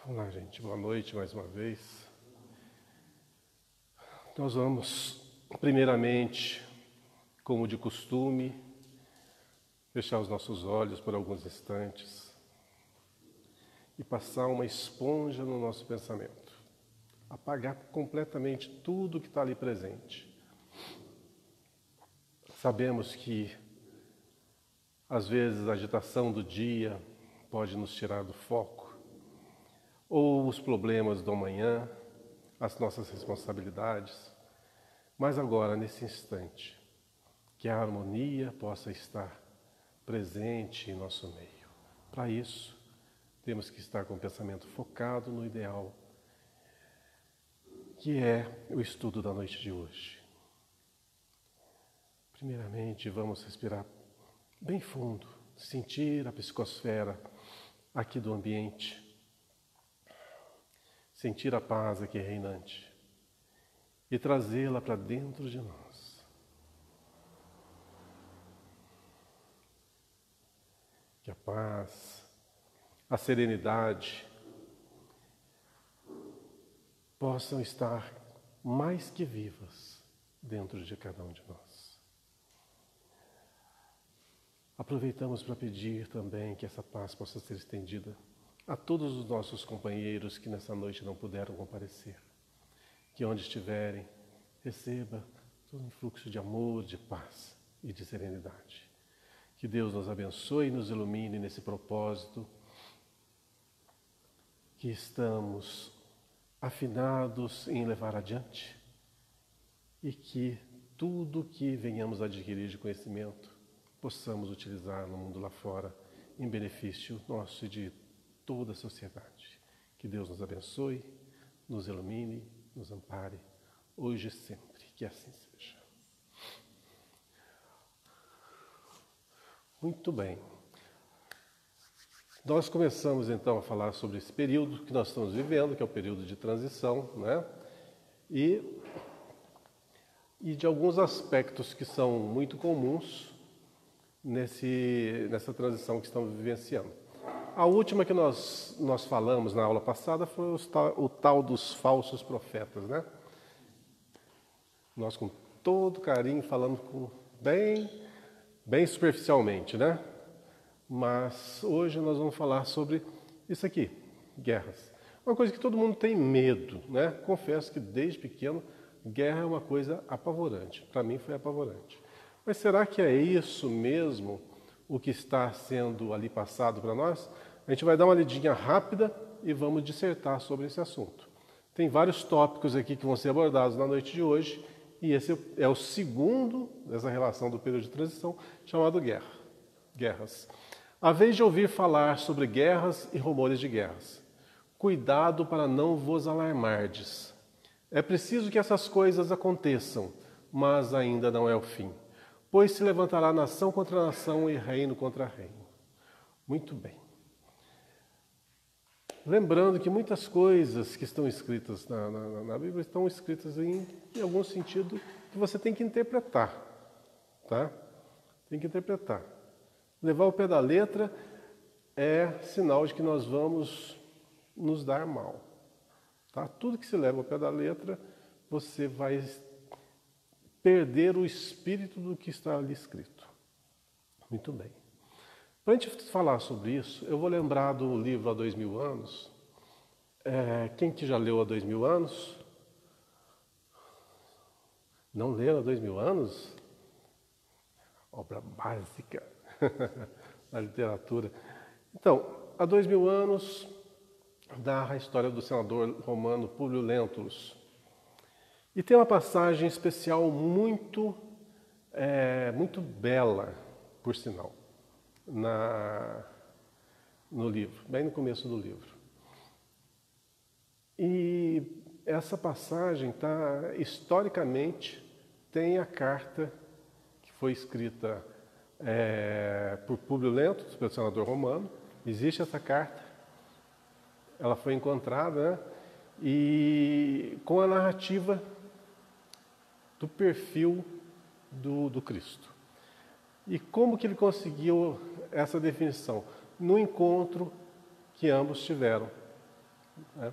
Olá, gente. Boa noite mais uma vez. Nós vamos, primeiramente, como de costume, fechar os nossos olhos por alguns instantes e passar uma esponja no nosso pensamento. Apagar completamente tudo que está ali presente. Sabemos que, às vezes, a agitação do dia pode nos tirar do foco, ou os problemas do amanhã, as nossas responsabilidades, mas agora, nesse instante, que a harmonia possa estar presente em nosso meio. Para isso, temos que estar com o pensamento focado no ideal, que é o estudo da noite de hoje. Primeiramente, vamos respirar bem fundo, sentir a psicosfera aqui do ambiente, sentir a paz aqui reinante e trazê-la para dentro de nós. Que a paz, a serenidade possam estar mais que vivas dentro de cada um de nós. Aproveitamos para pedir também que essa paz possa ser estendida a todos os nossos companheiros que nessa noite não puderam comparecer. Que onde estiverem, receba todo um fluxo de amor, de paz e de serenidade. Que Deus nos abençoe e nos ilumine nesse propósito que estamos afinados em levar adiante e que tudo que venhamos a adquirir de conhecimento possamos utilizar no mundo lá fora em benefício nosso e de toda a sociedade. Que Deus nos abençoe, nos ilumine, nos ampare, hoje e sempre. Que assim seja. Muito bem. Nós começamos então a falar sobre esse período que nós estamos vivendo, que é o período de transição, né? E de alguns aspectos que são muito comuns nessa transição que estamos vivenciando. A última que nós falamos na aula passada foi o tal dos falsos profetas, né? Nós com todo carinho falando bem superficialmente, né? Mas hoje nós vamos falar sobre isso aqui, guerras. Uma coisa que todo mundo tem medo, né? Confesso que desde pequeno, guerra é uma coisa apavorante. Para mim foi apavorante. Mas será que é isso mesmo o que está sendo ali passado para nós? A gente vai dar uma lidinha rápida e vamos dissertar sobre esse assunto. Tem vários tópicos aqui que vão ser abordados na noite de hoje, e esse é o segundo dessa relação do período de transição, chamado guerras. A vez de ouvir falar sobre guerras e rumores de guerras, cuidado para não vos alarmardes. É preciso que essas coisas aconteçam, mas ainda não é o fim. Pois se levantará nação contra nação e reino contra reino. Muito bem. Lembrando que muitas coisas que estão escritas na Bíblia estão escritas em algum sentido que você tem que interpretar. Tá? Tem que interpretar. Levar o pé da letra é sinal de que nós vamos nos dar mal. Tá? Tudo que se leva ao pé da letra, você vai perder o espírito do que está ali escrito. Muito bem. Para a gente falar sobre isso, eu vou lembrar do livro Há 2000 anos. Quem que já leu Há 2000 anos? Não leu Há 2000 anos? Obra básica da literatura. Então, Há 2000 anos, narra a história do senador romano Públio Lentulus. E tem uma passagem especial muito bela, por sinal, no livro, bem no começo do livro. E essa passagem historicamente, tem a carta que foi escrita por Públio Lentulus, pelo senador romano. Existe essa carta, ela foi encontrada, né? E com a narrativa do perfil do Cristo. E como que ele conseguiu essa definição? No encontro que ambos tiveram. né?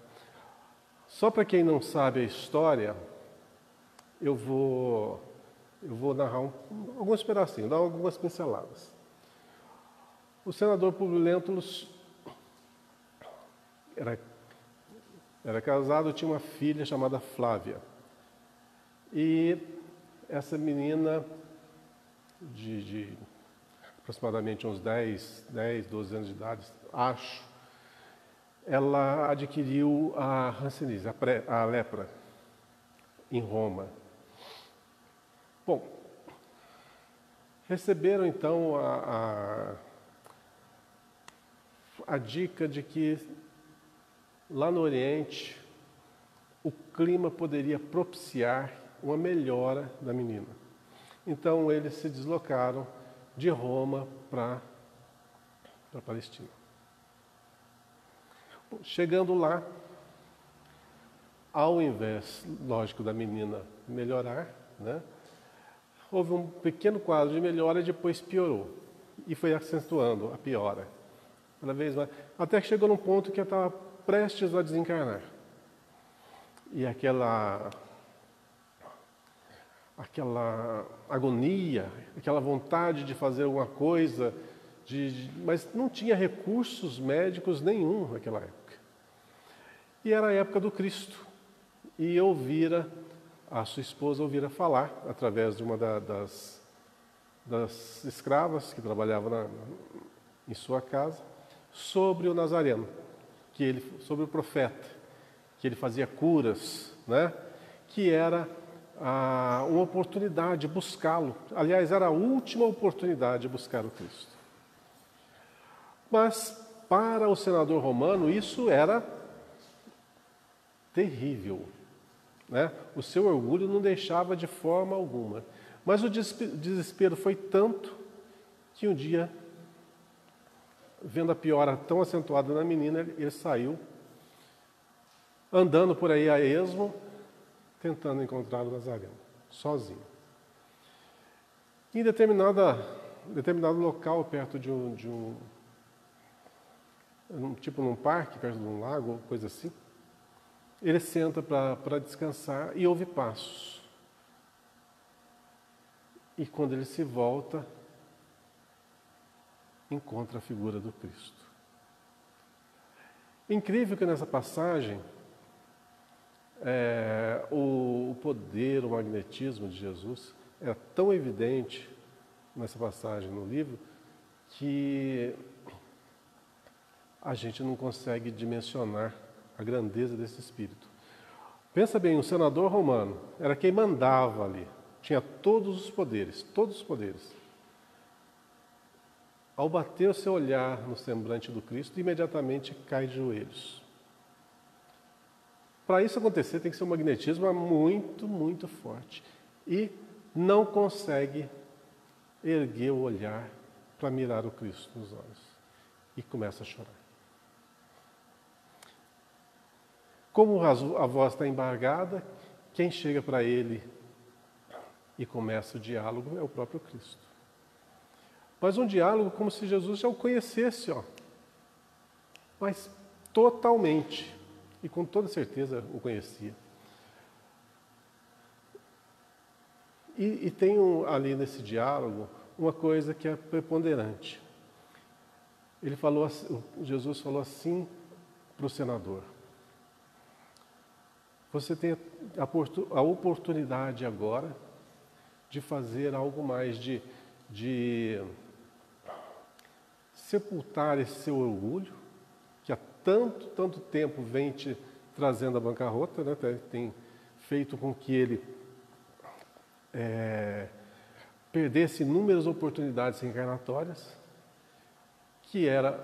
Só para quem não sabe a história, eu vou narrar alguns pedacinhos, dar algumas pinceladas. O senador Publio Lentulus era casado, tinha uma filha chamada Flávia. E essa menina, de aproximadamente uns 10, 12 anos de idade, acho, ela adquiriu a hanseníase, a lepra, em Roma. Bom, receberam então a dica de que lá no Oriente o clima poderia propiciar uma melhora da menina. Então eles se deslocaram de Roma para a Palestina. Chegando lá, ao invés, lógico, da menina melhorar, né, houve um pequeno quadro de melhora e depois piorou. E foi acentuando a piora, cada vez mais, até que chegou num ponto que ela estava prestes a desencarnar. E aquela agonia, aquela vontade de fazer alguma coisa, mas não tinha recursos médicos nenhum naquela época. E era a época do Cristo. E a sua esposa ouvira falar, através de uma das escravas que trabalhava em sua casa, sobre o Nazareno, sobre o profeta, que ele fazia curas, né? Que era uma oportunidade de buscá-lo. Aliás, era a última oportunidade de buscar o Cristo. Mas, para o senador romano, isso era terrível, né? O seu orgulho não deixava de forma alguma. Mas o desespero foi tanto que um dia, vendo a piora tão acentuada na menina, ele saiu andando por aí a esmo, tentando encontrar o Nazareno, sozinho. Em determinado local, perto de tipo num parque, perto de um lago, coisa assim, ele senta para descansar e ouve passos. E quando ele se volta, encontra a figura do Cristo. Incrível que nessa passagem, o poder, o magnetismo de Jesus é tão evidente nessa passagem no livro que a gente não consegue dimensionar a grandeza desse Espírito. Pensa bem, o senador romano era quem mandava ali, tinha todos os poderes, Ao bater o seu olhar no semblante do Cristo, imediatamente cai de joelhos. Para isso acontecer, tem que ser um magnetismo muito, muito forte. E não consegue erguer o olhar para mirar o Cristo nos olhos. E começa a chorar. Como a voz está embargada, quem chega para ele e começa o diálogo é o próprio Cristo. Mas um diálogo como se Jesus já o conhecesse, mas totalmente, e com toda certeza o conhecia. E tem ali nesse diálogo uma coisa que é preponderante. Jesus falou assim para o senador: você tem a oportunidade agora de fazer algo mais, de sepultar esse seu orgulho, que há tanto tempo vem te trazendo a bancarrota, né? Tem feito com que ele perdesse inúmeras oportunidades reencarnatórias, que era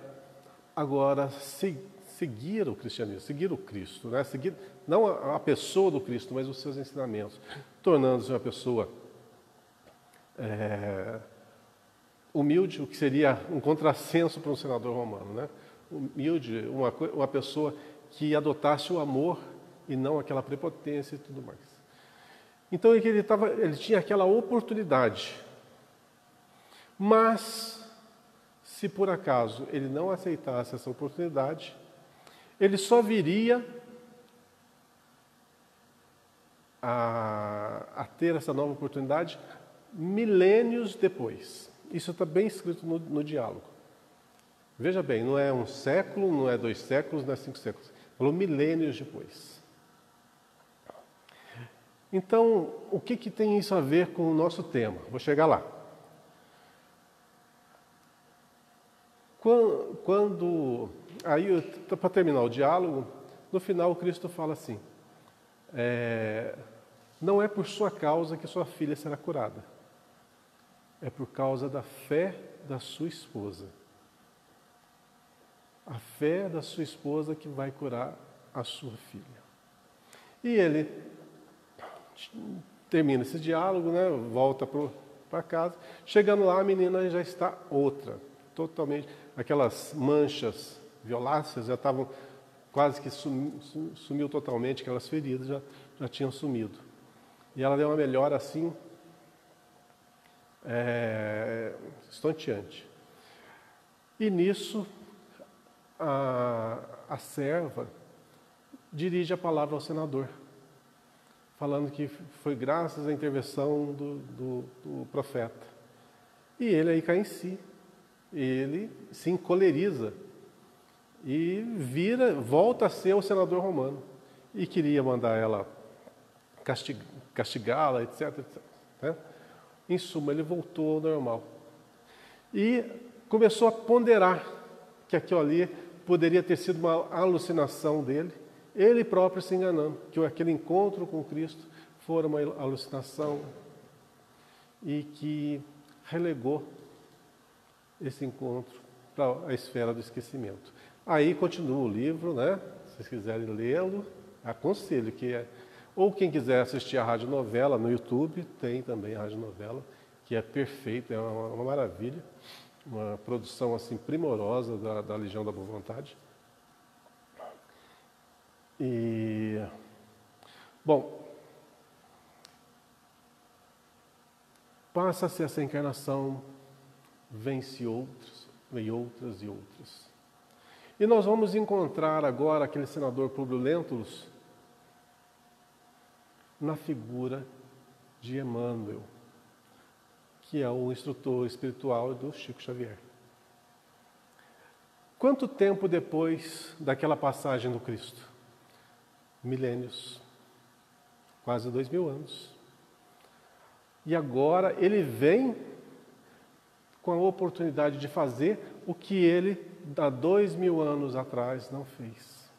agora seguir o cristianismo, seguir o Cristo, né? Seguir não a pessoa do Cristo, mas os seus ensinamentos, tornando-se uma pessoa humilde, o que seria um contrassenso para um senador romano, né? Humilde, uma pessoa que adotasse o amor e não aquela prepotência e tudo mais. Então ele tinha aquela oportunidade, mas se por acaso ele não aceitasse essa oportunidade, ele só viria a ter essa nova oportunidade milênios depois. Isso está bem escrito no diálogo. Veja bem, não é um século, não é 2 séculos, não é 5 séculos. Falou milênios depois. Então, o que tem isso a ver com o nosso tema? Vou chegar lá. Aí, para terminar o diálogo, no final o Cristo fala assim, não é por sua causa que sua filha será curada, é por causa da fé da sua esposa. A fé da sua esposa que vai curar a sua filha. E ele termina esse diálogo, né, volta para casa. Chegando lá, a menina já está outra, totalmente. Aquelas manchas violáceas já estavam quase que sumiu totalmente, aquelas feridas já tinham sumido. E ela deu uma melhora assim, estonteante. E nisso, a serva dirige a palavra ao senador, falando que foi graças à intervenção do profeta. E ele aí cai em si, ele se encoleriza e volta a ser o senador romano. E queria mandar ela castigá-la, etc. Né? Em suma, ele voltou ao normal. E começou a ponderar que aquilo ali poderia ter sido uma alucinação dele, ele próprio se enganando, que aquele encontro com Cristo fora uma alucinação e que relegou esse encontro para a esfera do esquecimento. Aí continua o livro, né? Se vocês quiserem lê-lo, aconselho que ou quem quiser assistir a radionovela no YouTube, tem também a radionovela, que é perfeita, é uma maravilha, uma produção assim primorosa da Legião da Boa Vontade. E bom, passa-se essa encarnação, vence outros, vem outras e outras. E nós vamos encontrar agora aquele senador Públio Lentulus na figura de Emmanuel, que é o instrutor espiritual do Chico Xavier. Quanto tempo depois daquela passagem do Cristo? Milênios, quase 2000 anos. E agora ele vem com a oportunidade de fazer o que ele, há 2000 anos atrás, não fez.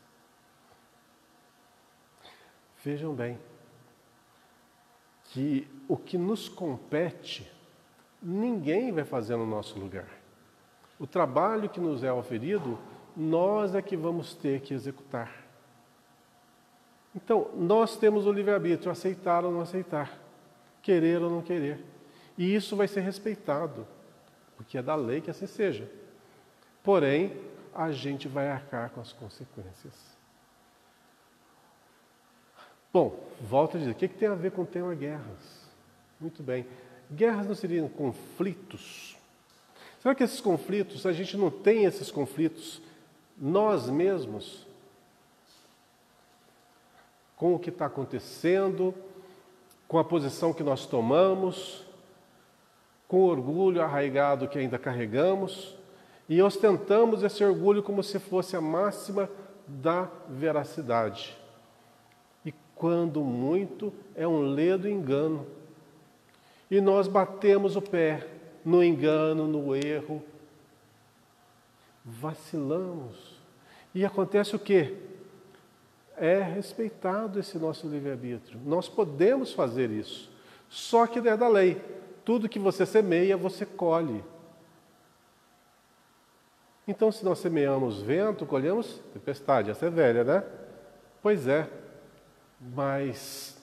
Vejam bem, que o que nos compete, ninguém vai fazer no nosso lugar. O trabalho que nos é oferido, nós é que vamos ter que executar. Então, nós temos o livre-arbítrio, aceitar ou não aceitar, querer ou não querer. E isso vai ser respeitado, porque é da lei que assim seja. Porém, a gente vai arcar com as consequências. Bom, volto a dizer, o que tem a ver com o tema guerras? Muito bem. Guerras não seriam conflitos? Será que esses conflitos, a gente não tem esses conflitos nós mesmos? Com o que está acontecendo, com a posição que nós tomamos, com o orgulho arraigado que ainda carregamos, e ostentamos esse orgulho como se fosse a máxima da veracidade. E quando muito, é um ledo engano. E nós batemos o pé no engano, no erro, vacilamos. E acontece o quê? É respeitado esse nosso livre-arbítrio. Nós podemos fazer isso, só que é da lei. Tudo que você semeia, você colhe. Então, se nós semeamos vento, colhemos tempestade. Essa é velha, né? Pois é. Mas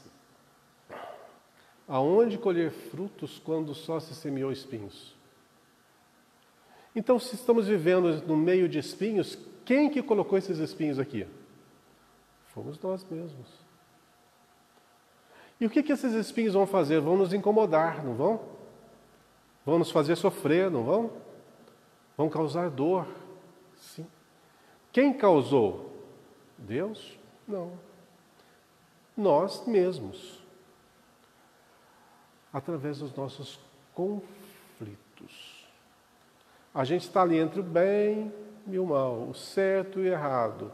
aonde colher frutos quando só se semeou espinhos? Então, se estamos vivendo no meio de espinhos, quem que colocou esses espinhos aqui? Fomos nós mesmos. E o que esses espinhos vão fazer? Vão nos incomodar, não vão? Vão nos fazer sofrer, não vão? Vão causar dor. Sim. Quem causou? Deus? Não. Nós mesmos. Através dos nossos conflitos. A gente está ali entre o bem e o mal, o certo e o errado,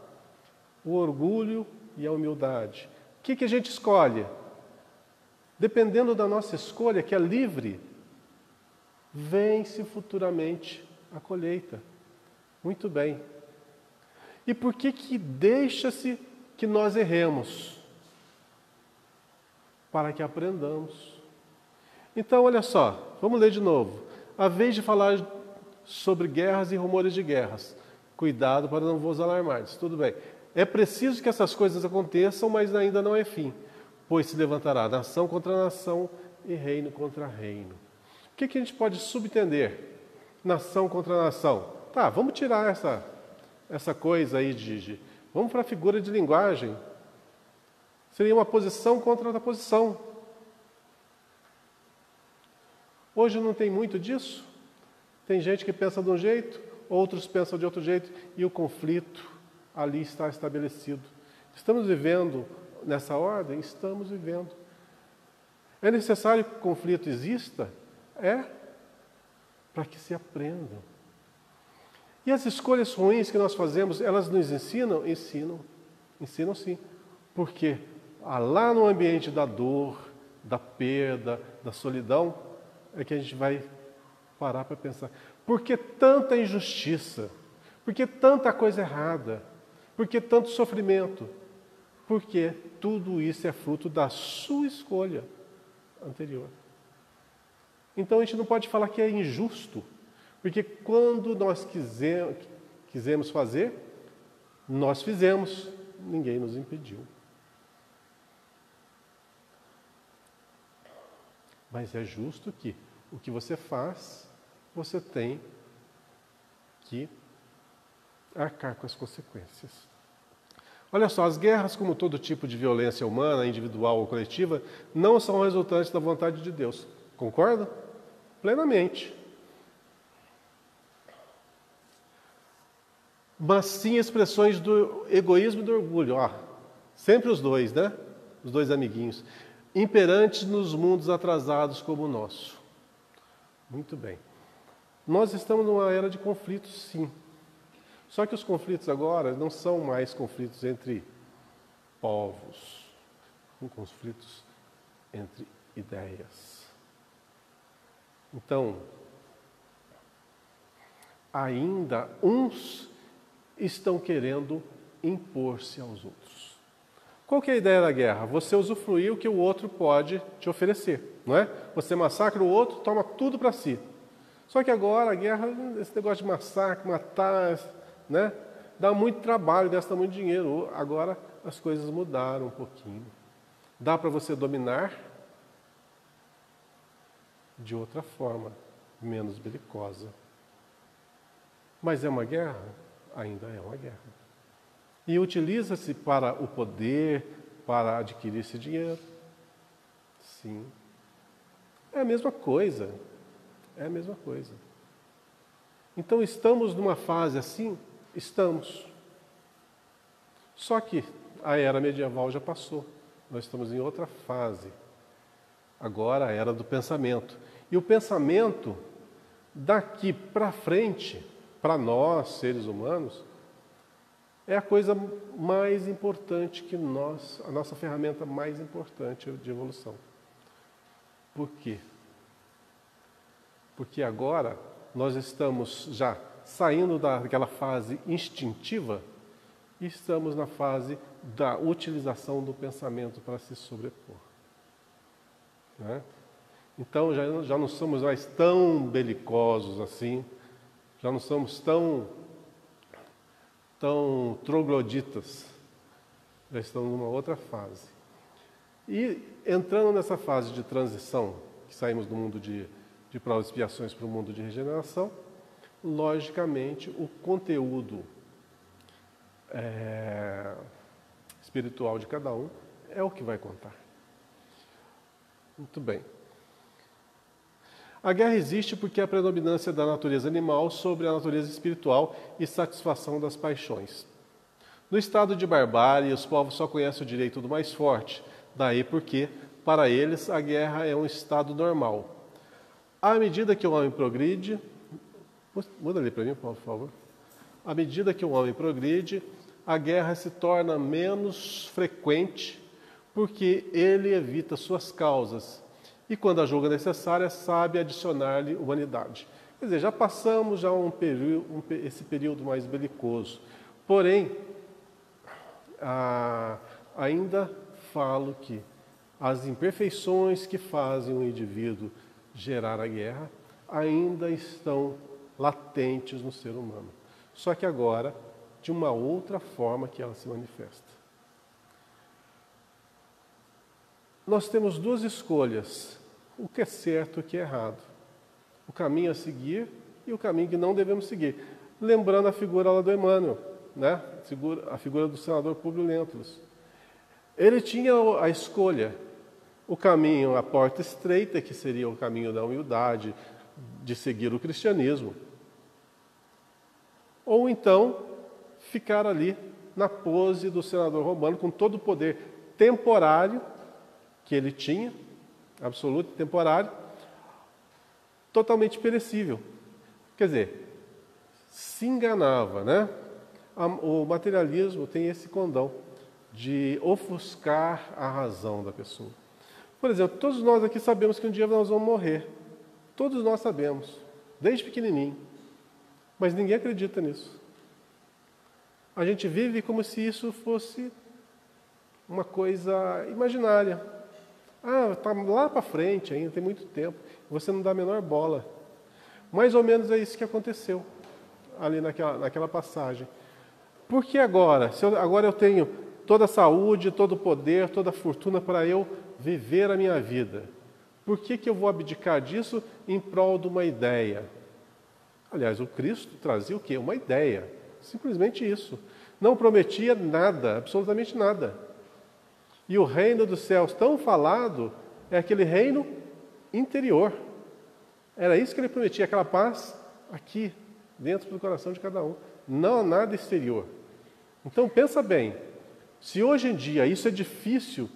o orgulho e a humildade. O que a gente escolhe? Dependendo da nossa escolha, que é livre, vence futuramente a colheita. Muito bem. E por que deixa-se que nós erremos? Para que aprendamos. Então, olha só, vamos ler de novo. A vez de falar sobre guerras e rumores de guerras. Cuidado para não vos alarmardes. Tudo bem. É preciso que essas coisas aconteçam, mas ainda não é fim. Pois se levantará nação contra nação e reino contra reino. O que a gente pode subentender? Nação contra nação. Tá, vamos tirar essa coisa aí vamos para a figura de linguagem. Seria uma posição contra outra posição. Hoje não tem muito disso. Tem gente que pensa de um jeito, outros pensam de outro jeito, e o conflito ali está estabelecido. Estamos vivendo nessa ordem? Estamos vivendo. É necessário que o conflito exista? É, para que se aprendam. E as escolhas ruins que nós fazemos, elas nos ensinam? Ensinam sim. Por quê? Lá no ambiente da dor, da perda, da solidão, é que a gente vai parar para pensar. Por que tanta injustiça? Por que tanta coisa errada? Por que tanto sofrimento? Porque tudo isso é fruto da sua escolha anterior. Então a gente não pode falar que é injusto, porque quando nós quisemos fazer, nós fizemos, ninguém nos impediu. Mas é justo que o que você faz, você tem que arcar com as consequências. Olha só, as guerras, como todo tipo de violência humana, individual ou coletiva, não são resultantes da vontade de Deus. Concorda? Plenamente. Mas sim expressões do egoísmo e do orgulho. Sempre os dois, né? Os dois amiguinhos. Imperantes nos mundos atrasados como o nosso. Muito bem. Nós estamos numa era de conflitos, sim. Só que os conflitos agora não são mais conflitos entre povos, são conflitos entre ideias. Então, ainda uns estão querendo impor-se aos outros. Qual que é a ideia da guerra? Você usufruir o que o outro pode te oferecer, não é? Você massacra o outro, toma tudo para si. Só que agora a guerra, esse negócio de massacre, matar, né? Dá muito trabalho, gasta muito dinheiro. Agora as coisas mudaram um pouquinho. Dá para você dominar de outra forma, menos belicosa. Mas é uma guerra? Ainda é uma guerra. E utiliza-se para o poder, para adquirir esse dinheiro? Sim. É a mesma coisa. É a mesma coisa. Então, estamos numa fase assim? Estamos. Só que a era medieval já passou. Nós estamos em outra fase. Agora a era do pensamento. E o pensamento, daqui para frente, para nós, seres humanos, é a coisa mais importante que nós, a nossa ferramenta mais importante de evolução. Por quê? Porque agora nós estamos já saindo daquela fase instintiva e estamos na fase da utilização do pensamento para se sobrepor. Né? Então já não somos mais tão belicosos assim, já não somos tão trogloditas, já estamos numa outra fase. E entrando nessa fase de transição, que saímos do mundo de provas e expiações para o mundo de regeneração, logicamente o conteúdo espiritual de cada um é o que vai contar. Muito bem. A guerra existe porque é a predominância da natureza animal sobre a natureza espiritual e satisfação das paixões. No estado de barbárie, os povos só conhecem o direito do mais forte. Daí porque, para eles, a guerra é um estado normal. À medida que o homem progride... Muda ali para mim, por favor. À medida que o homem progride, a guerra se torna menos frequente porque ele evita suas causas. E quando a julga necessária, sabe adicionar-lhe humanidade. Quer dizer, já passamos esse período mais belicoso. Porém, ainda falo que as imperfeições que fazem o indivíduo gerar a guerra ainda estão latentes no ser humano. Só que agora, de uma outra forma que ela se manifesta. Nós temos duas escolhas, o que é certo e o que é errado. O caminho a seguir e o caminho que não devemos seguir. Lembrando a figura lá do Emmanuel, né? A figura do senador Públio Lentulus. Ele tinha a escolha, o caminho, a porta estreita, que seria o caminho da humildade, de seguir o cristianismo. Ou então, ficar ali na pose do senador romano, com todo o poder temporário que ele tinha, absoluto e temporário, totalmente perecível. Quer dizer, se enganava, né? O materialismo tem esse condão de ofuscar a razão da pessoa. Por exemplo, todos nós aqui sabemos que um dia nós vamos morrer. Todos nós sabemos, desde pequenininho. Mas ninguém acredita nisso. A gente vive como se isso fosse uma coisa imaginária. Está lá para frente ainda, tem muito tempo. Você não dá a menor bola. Mais ou menos é isso que aconteceu ali naquela passagem. Por que agora? Agora eu tenho toda a saúde, todo o poder, toda a fortuna para eu viver a minha vida. Por que eu vou abdicar disso em prol de uma ideia? Aliás, o Cristo trazia o quê? Uma ideia. Simplesmente isso. Não prometia nada, absolutamente nada. E o reino dos céus tão falado é aquele reino interior. Era isso que ele prometia, aquela paz aqui, dentro do coração de cada um. Não há nada exterior. Então pensa bem, se hoje em dia isso é difícil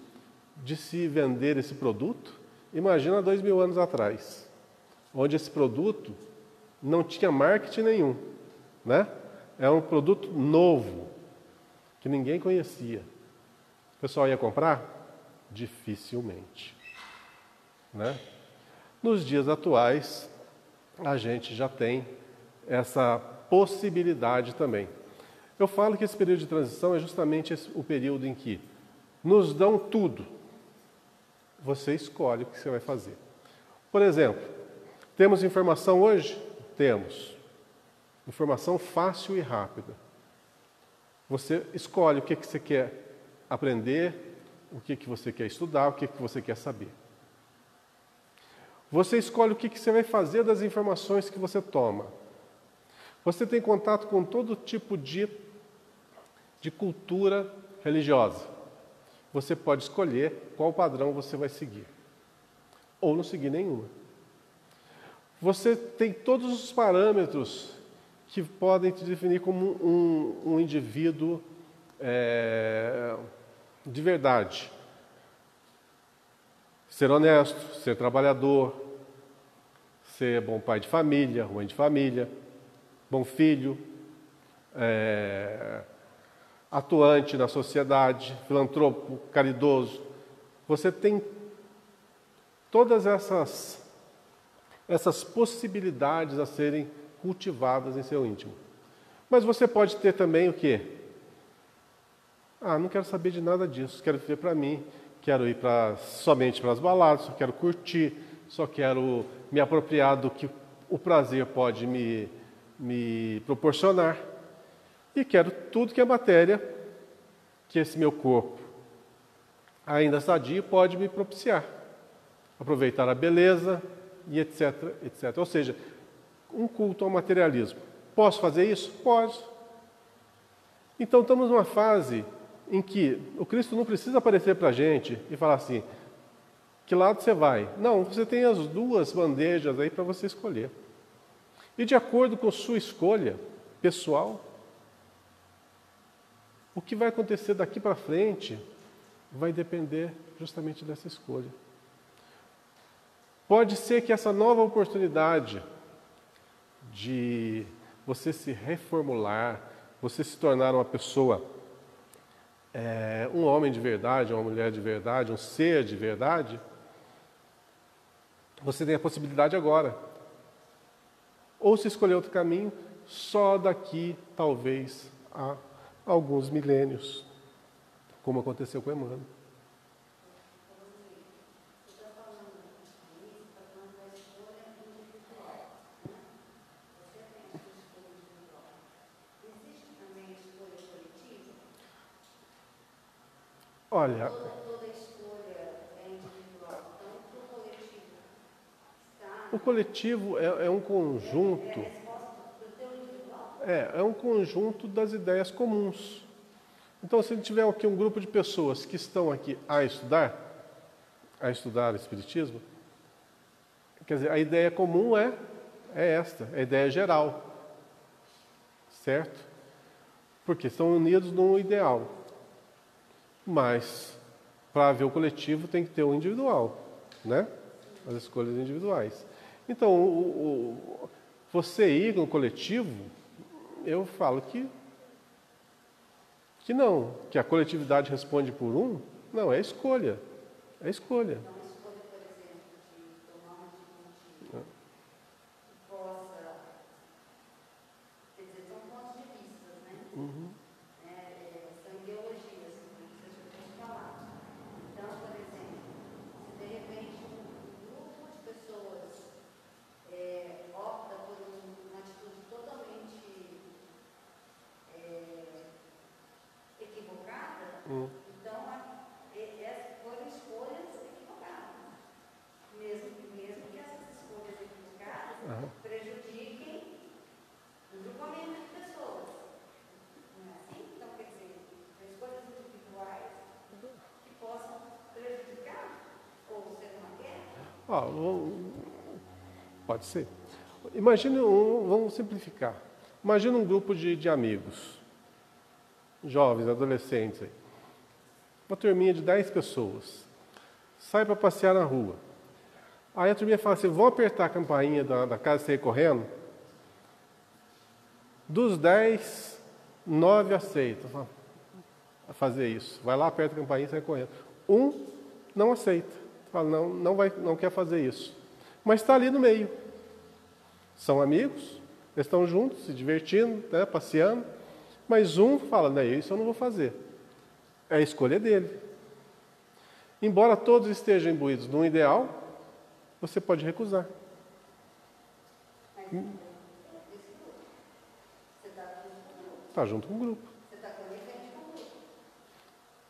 de se vender esse produto, imagina 2000 anos atrás, onde esse produto não tinha marketing nenhum, né? É um produto novo, que ninguém conhecia. O pessoal ia comprar? Dificilmente, né? Nos dias atuais, a gente já tem essa possibilidade também. Eu falo que esse período de transição é justamente o período em que nos dão tudo. Você escolhe o que você vai fazer. Por exemplo, temos informação hoje? Temos. Informação fácil e rápida. Você escolhe o que você quer aprender, o que você quer estudar, o que você quer saber. Você escolhe o que você vai fazer das informações que você toma. Você tem contato com todo tipo de cultura religiosa. Você pode escolher qual padrão você vai seguir. Ou não seguir nenhuma. Você tem todos os parâmetros que podem te definir como um indivíduo de verdade. Ser honesto, ser trabalhador, ser bom pai de família, mãe de família, bom filho, atuante na sociedade, filantropo, caridoso. Você tem todas essas possibilidades a serem cultivadas em seu íntimo. Mas você pode ter também o quê? Não quero saber de nada disso, quero viver para mim, quero ir somente para as baladas, só quero curtir, só quero me apropriar do que o prazer pode me proporcionar. E quero tudo que é matéria, que esse meu corpo, ainda sadio, pode me propiciar. Aproveitar a beleza e etc, etc. Ou seja, um culto ao materialismo. Posso fazer isso? Posso. Então estamos numa fase em que o Cristo não precisa aparecer para a gente e falar assim, que lado você vai? Não, você tem as duas bandejas aí para você escolher. E de acordo com sua escolha pessoal, O que vai acontecer daqui para frente vai depender justamente dessa escolha. Pode ser que essa nova oportunidade de você se reformular, você se tornar uma pessoa, um homem de verdade, uma mulher de verdade, um ser de verdade, você tem a possibilidade agora. Ou se escolher outro caminho, só daqui, talvez, a alguns milênios, como aconteceu com Emmanuel. Olha, Toda escolha é individual, então para o coletivo está... o coletivo é um conjunto, É a resposta do teu individual? é um conjunto das ideias comuns. Então, se tiver aqui um grupo de pessoas que estão aqui a estudar o Espiritismo, quer dizer, a ideia comum é esta, a ideia geral, certo? Porque estão unidos num ideal. Mas, para haver o coletivo, tem que ter o individual, né? As escolhas individuais. Então, você ir no coletivo, eu falo que não, que a coletividade responde por um, não, é escolha. É escolha. Então, a escolha, por exemplo, de tomar uma atitude que possa... Quer dizer, são pontos de vista, né? São ideologias, como você já tinha falado. Então, por exemplo, se de repente um grupo de pessoas opta por uma atitude totalmente equivocada, então foram escolhas equivocadas. Mesmo que essas escolhas equivocadas prejudiquem o grupamento de pessoas. Não é assim? Então, quer dizer, escolhas individuais que possam prejudicar ou ser uma guerra. Pode ser. Imagine, vamos simplificar. Imagina um grupo de amigos, jovens, adolescentes, aí. Uma turminha de 10 pessoas. Sai para passear na rua. Aí a turminha fala assim, vão apertar a campainha da casa e sair correndo? Dos 10, 9 aceitam a fazer isso. Vai lá, aperta a campainha e sai correndo. Um não aceita. Fala, não quer fazer isso. Mas está ali no meio. São amigos, estão juntos, se divertindo, né, passeando. Mas um fala, não, isso eu não vou fazer. É a escolha dele. Embora todos estejam imbuídos num ideal, você pode recusar. Está junto com o grupo. Você está conivente com o grupo.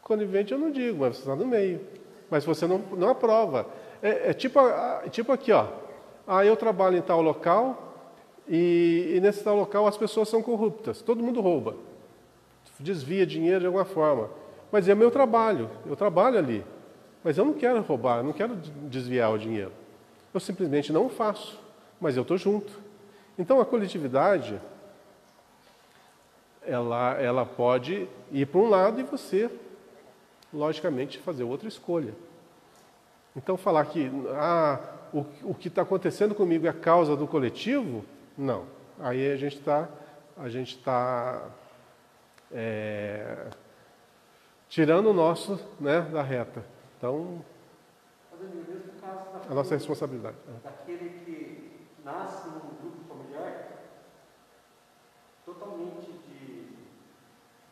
Conivente eu não digo, mas você está no meio. Mas você não aprova. É tipo aqui, ó. Eu trabalho em tal local e nesse tal local as pessoas são corruptas. Todo mundo rouba. Desvia dinheiro de alguma forma. Mas é meu trabalho. Eu trabalho ali. Mas eu não quero roubar, eu não quero desviar o dinheiro. Eu simplesmente não o faço. Mas eu estou junto. Então a coletividade, ela pode ir para um lado e você, logicamente, fazer outra escolha. Então falar que o que está acontecendo comigo é a causa do coletivo, não. Aí a gente está tirando o nosso, né, da reta. Então, a nossa responsabilidade. Daquele que nasce num grupo familiar totalmente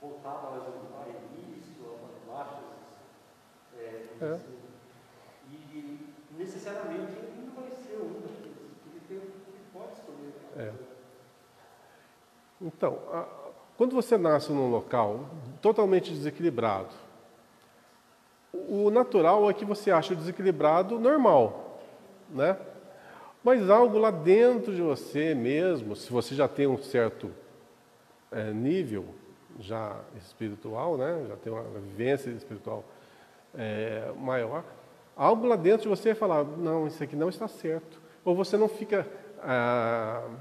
voltado a início, a baixas, e necessariamente ele não vai ser um daqueles, ele pode escolher. Então, quando você nasce num local totalmente desequilibrado, o natural é que você ache o desequilibrado normal, né? Mas algo lá dentro de você mesmo, se você já tem um certo nível já espiritual, né? Já tem uma vivência espiritual maior, algo lá dentro de você vai falar, não, isso aqui não está certo. Ou você não fica,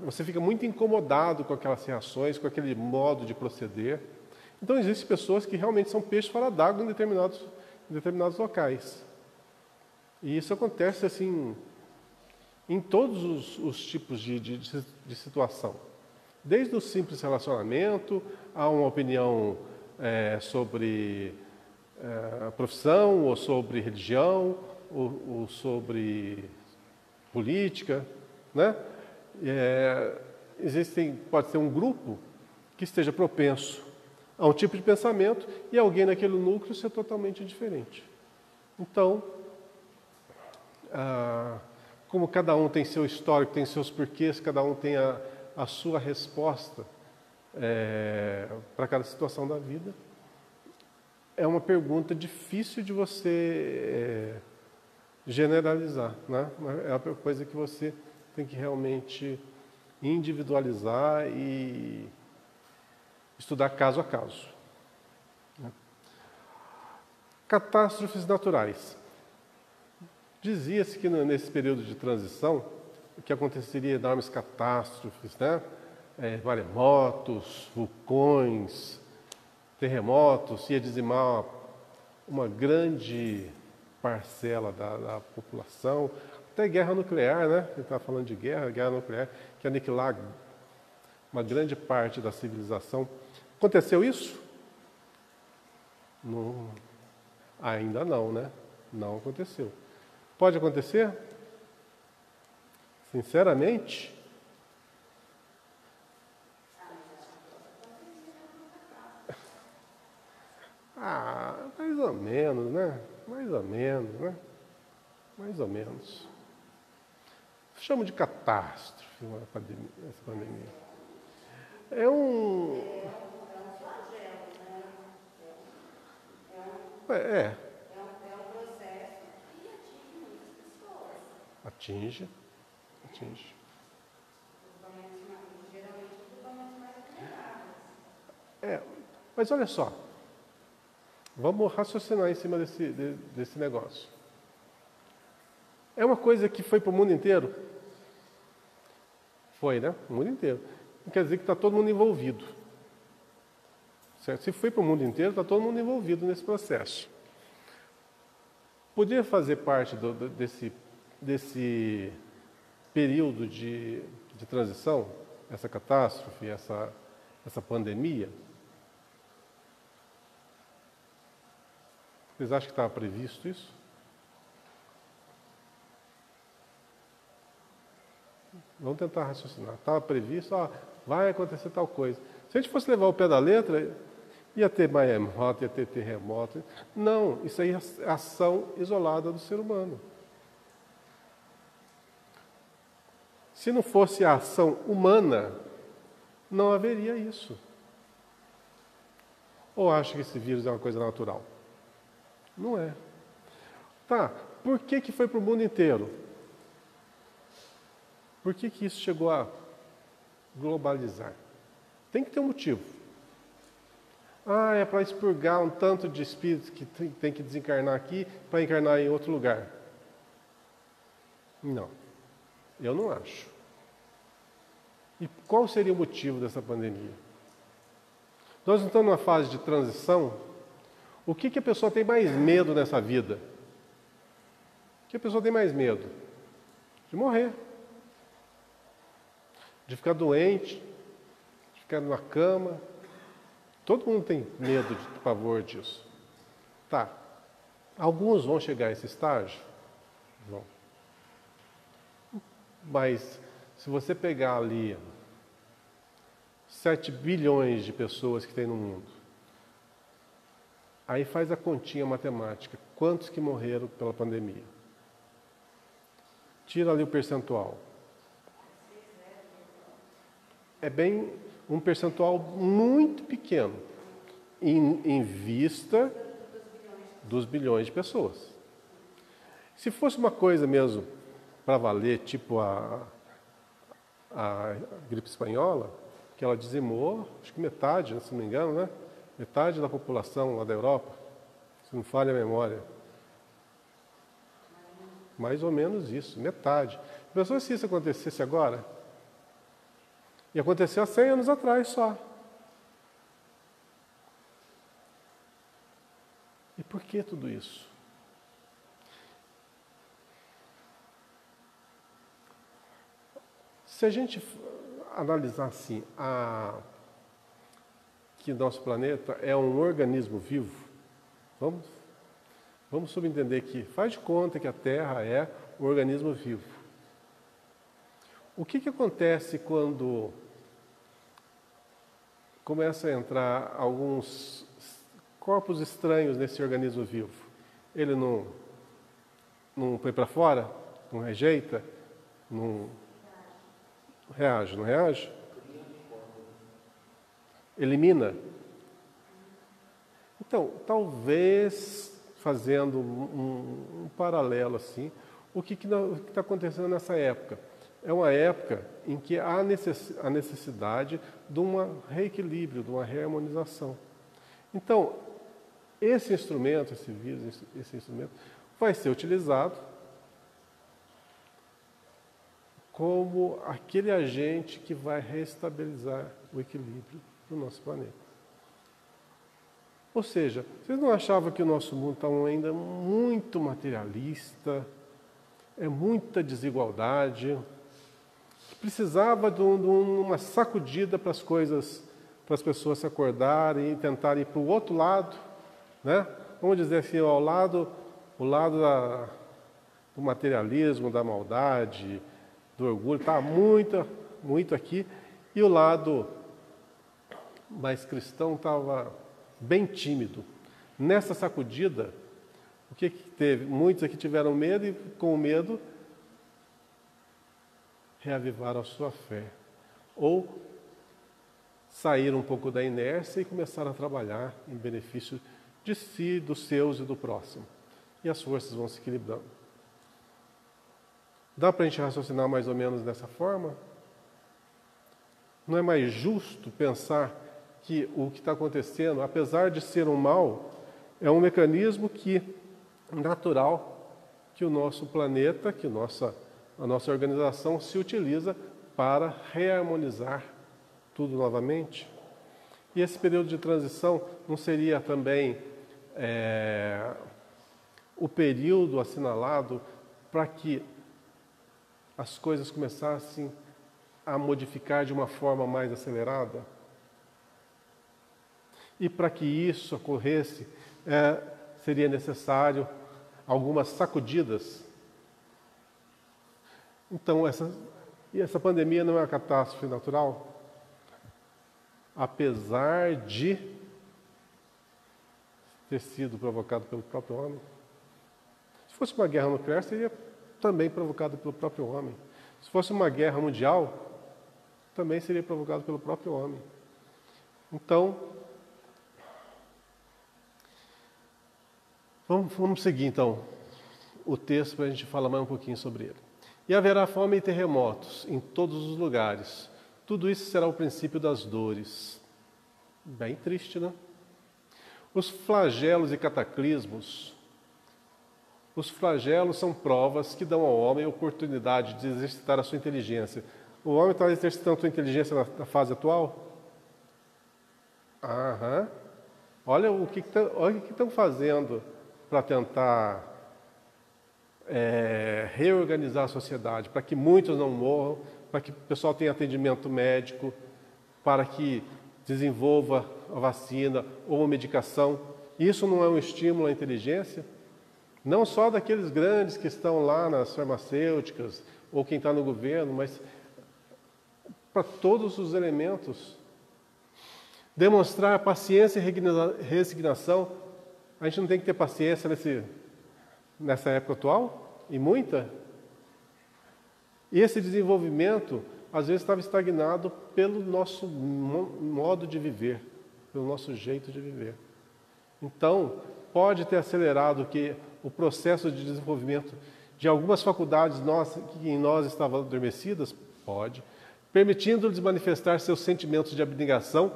você fica muito incomodado com aquelas reações, com aquele modo de proceder. Então, existem pessoas que realmente são peixes fora d'água em determinados locais. E isso acontece, assim, em todos os tipos de situação. Desde o simples relacionamento, a uma opinião sobre a profissão, ou sobre religião, ou sobre política, né? Pode ser um grupo que esteja propenso a um tipo de pensamento e alguém naquele núcleo ser totalmente diferente. Então, como cada um tem seu histórico, tem seus porquês, cada um tem a sua resposta para cada situação da vida, é uma pergunta difícil de você generalizar, né? É uma coisa que você tem que realmente individualizar e estudar caso a caso. Catástrofes naturais. Dizia-se que nesse período de transição, que aconteceria enormes catástrofes, né? Maremotos, vulcões, terremotos, ia dizimar uma grande parcela da população, até guerra nuclear, né? Ele está falando de guerra nuclear, que aniquilar uma grande parte da civilização. Aconteceu isso? Não, ainda não, né? Não aconteceu. Pode acontecer? Sinceramente? Mais ou menos, né? Mais ou menos, né? Mais ou menos. Chamo de catástrofe essa pandemia. É um flagelo, né? É um processo que atinge muitas pessoas. Atinge. Geralmente, os equipamentos mais vulneráveis. Mas olha só. Vamos raciocinar em cima desse negócio. É uma coisa que foi para o mundo inteiro? Foi, né? O mundo inteiro. Não quer dizer que está todo mundo envolvido. Certo? Se foi para o mundo inteiro, está todo mundo envolvido nesse processo. Podia fazer parte desse período de transição, essa catástrofe, essa pandemia? Vocês acham que estava previsto isso? Vamos tentar raciocinar. Estava previsto, vai acontecer tal coisa. Se a gente fosse levar o pé da letra, ia ter maremoto, ia ter terremoto. Não, isso aí é ação isolada do ser humano. Se não fosse a ação humana, não haveria isso. Ou acha que esse vírus é uma coisa natural? Não é. Tá, por que foi para o mundo inteiro? Por que isso chegou a globalizar? Tem que ter um motivo. É para expurgar um tanto de espíritos que tem que desencarnar aqui para encarnar em outro lugar. Não, eu não acho. E qual seria o motivo dessa pandemia? Nós estamos numa fase de transição. O que a pessoa tem mais medo nessa vida? O que a pessoa tem mais medo? De morrer. De ficar doente, de ficar numa cama. Todo mundo tem medo, de pavor disso. Tá. Alguns vão chegar a esse estágio? Vão. Mas, se você pegar ali 7 bilhões de pessoas que tem no mundo, aí faz a continha matemática. Quantos que morreram pela pandemia? Tira ali o percentual. É bem um percentual muito pequeno em vista dos bilhões de pessoas. Se fosse uma coisa mesmo para valer, tipo a gripe espanhola, que ela dizimou, acho que metade, se não me engano, né? Metade da população lá da Europa, se não falha a memória. Mais ou menos isso, metade. Pensou se isso acontecesse agora? E aconteceu há 100 anos atrás só. E por que tudo isso? Se a gente analisar assim, que nosso planeta é um organismo vivo, vamos subentender que faz de conta que a Terra é um organismo vivo. O que acontece quando começa a entrar alguns corpos estranhos nesse organismo vivo? Ele não põe para fora? Não rejeita? Não reage, não reage? Elimina? Então, talvez, fazendo um paralelo assim, o que está acontecendo nessa época? É uma época em que há a necessidade de um reequilíbrio, de uma reharmonização. Então, esse instrumento, esse vírus, esse instrumento, vai ser utilizado como aquele agente que vai reestabilizar o equilíbrio do nosso planeta. Ou seja, vocês não achavam que o nosso mundo está ainda muito materialista, é muita desigualdade, que precisava de uma sacudida para as coisas, para as pessoas se acordarem e tentarem ir para o outro lado, né? Vamos dizer assim, o lado do materialismo, da maldade, do orgulho, está muito aqui, e o lado mais cristão estava bem tímido. Nessa sacudida, o que teve? Muitos aqui tiveram medo e, com o medo, reavivaram a sua fé. Ou saíram um pouco da inércia e começaram a trabalhar em benefício de si, dos seus e do próximo. E as forças vão se equilibrando. Dá para a gente raciocinar mais ou menos dessa forma? Não é mais justo pensar que o que está acontecendo, apesar de ser um mal, é um mecanismo natural que o nosso planeta, que a nossa organização se utiliza para reharmonizar tudo novamente? E esse período de transição não seria também o período assinalado para que as coisas começassem a modificar de uma forma mais acelerada? E para que isso ocorresse, seria necessário algumas sacudidas. Então, essa pandemia não é uma catástrofe natural? Apesar de ter sido provocado pelo próprio homem. Se fosse uma guerra nuclear, seria também provocado pelo próprio homem. Se fosse uma guerra mundial, também seria provocado pelo próprio homem. Então, vamos seguir então o texto para a gente falar mais um pouquinho sobre ele. E haverá fome e terremotos em todos os lugares. Tudo isso será o princípio das dores. Bem triste, né? Os flagelos e cataclismos. Os flagelos são provas que dão ao homem a oportunidade de exercitar a sua inteligência. O homem está exercitando a sua inteligência na fase atual? Aham. Olha o que estão fazendo para tentar reorganizar a sociedade, para que muitos não morram, para que o pessoal tenha atendimento médico, para que desenvolva a vacina ou a medicação. Isso não é um estímulo à inteligência? Não só daqueles grandes que estão lá nas farmacêuticas ou quem está no governo, mas para todos os elementos. Demonstrar paciência e resignação. A gente não tem que ter paciência nessa época atual? E muita? E esse desenvolvimento, às vezes, estava estagnado pelo nosso modo de viver, pelo nosso jeito de viver. Então, pode ter acelerado o processo de desenvolvimento de algumas faculdades que em nós estavam adormecidas? Pode. Permitindo-lhes manifestar seus sentimentos de abnegação,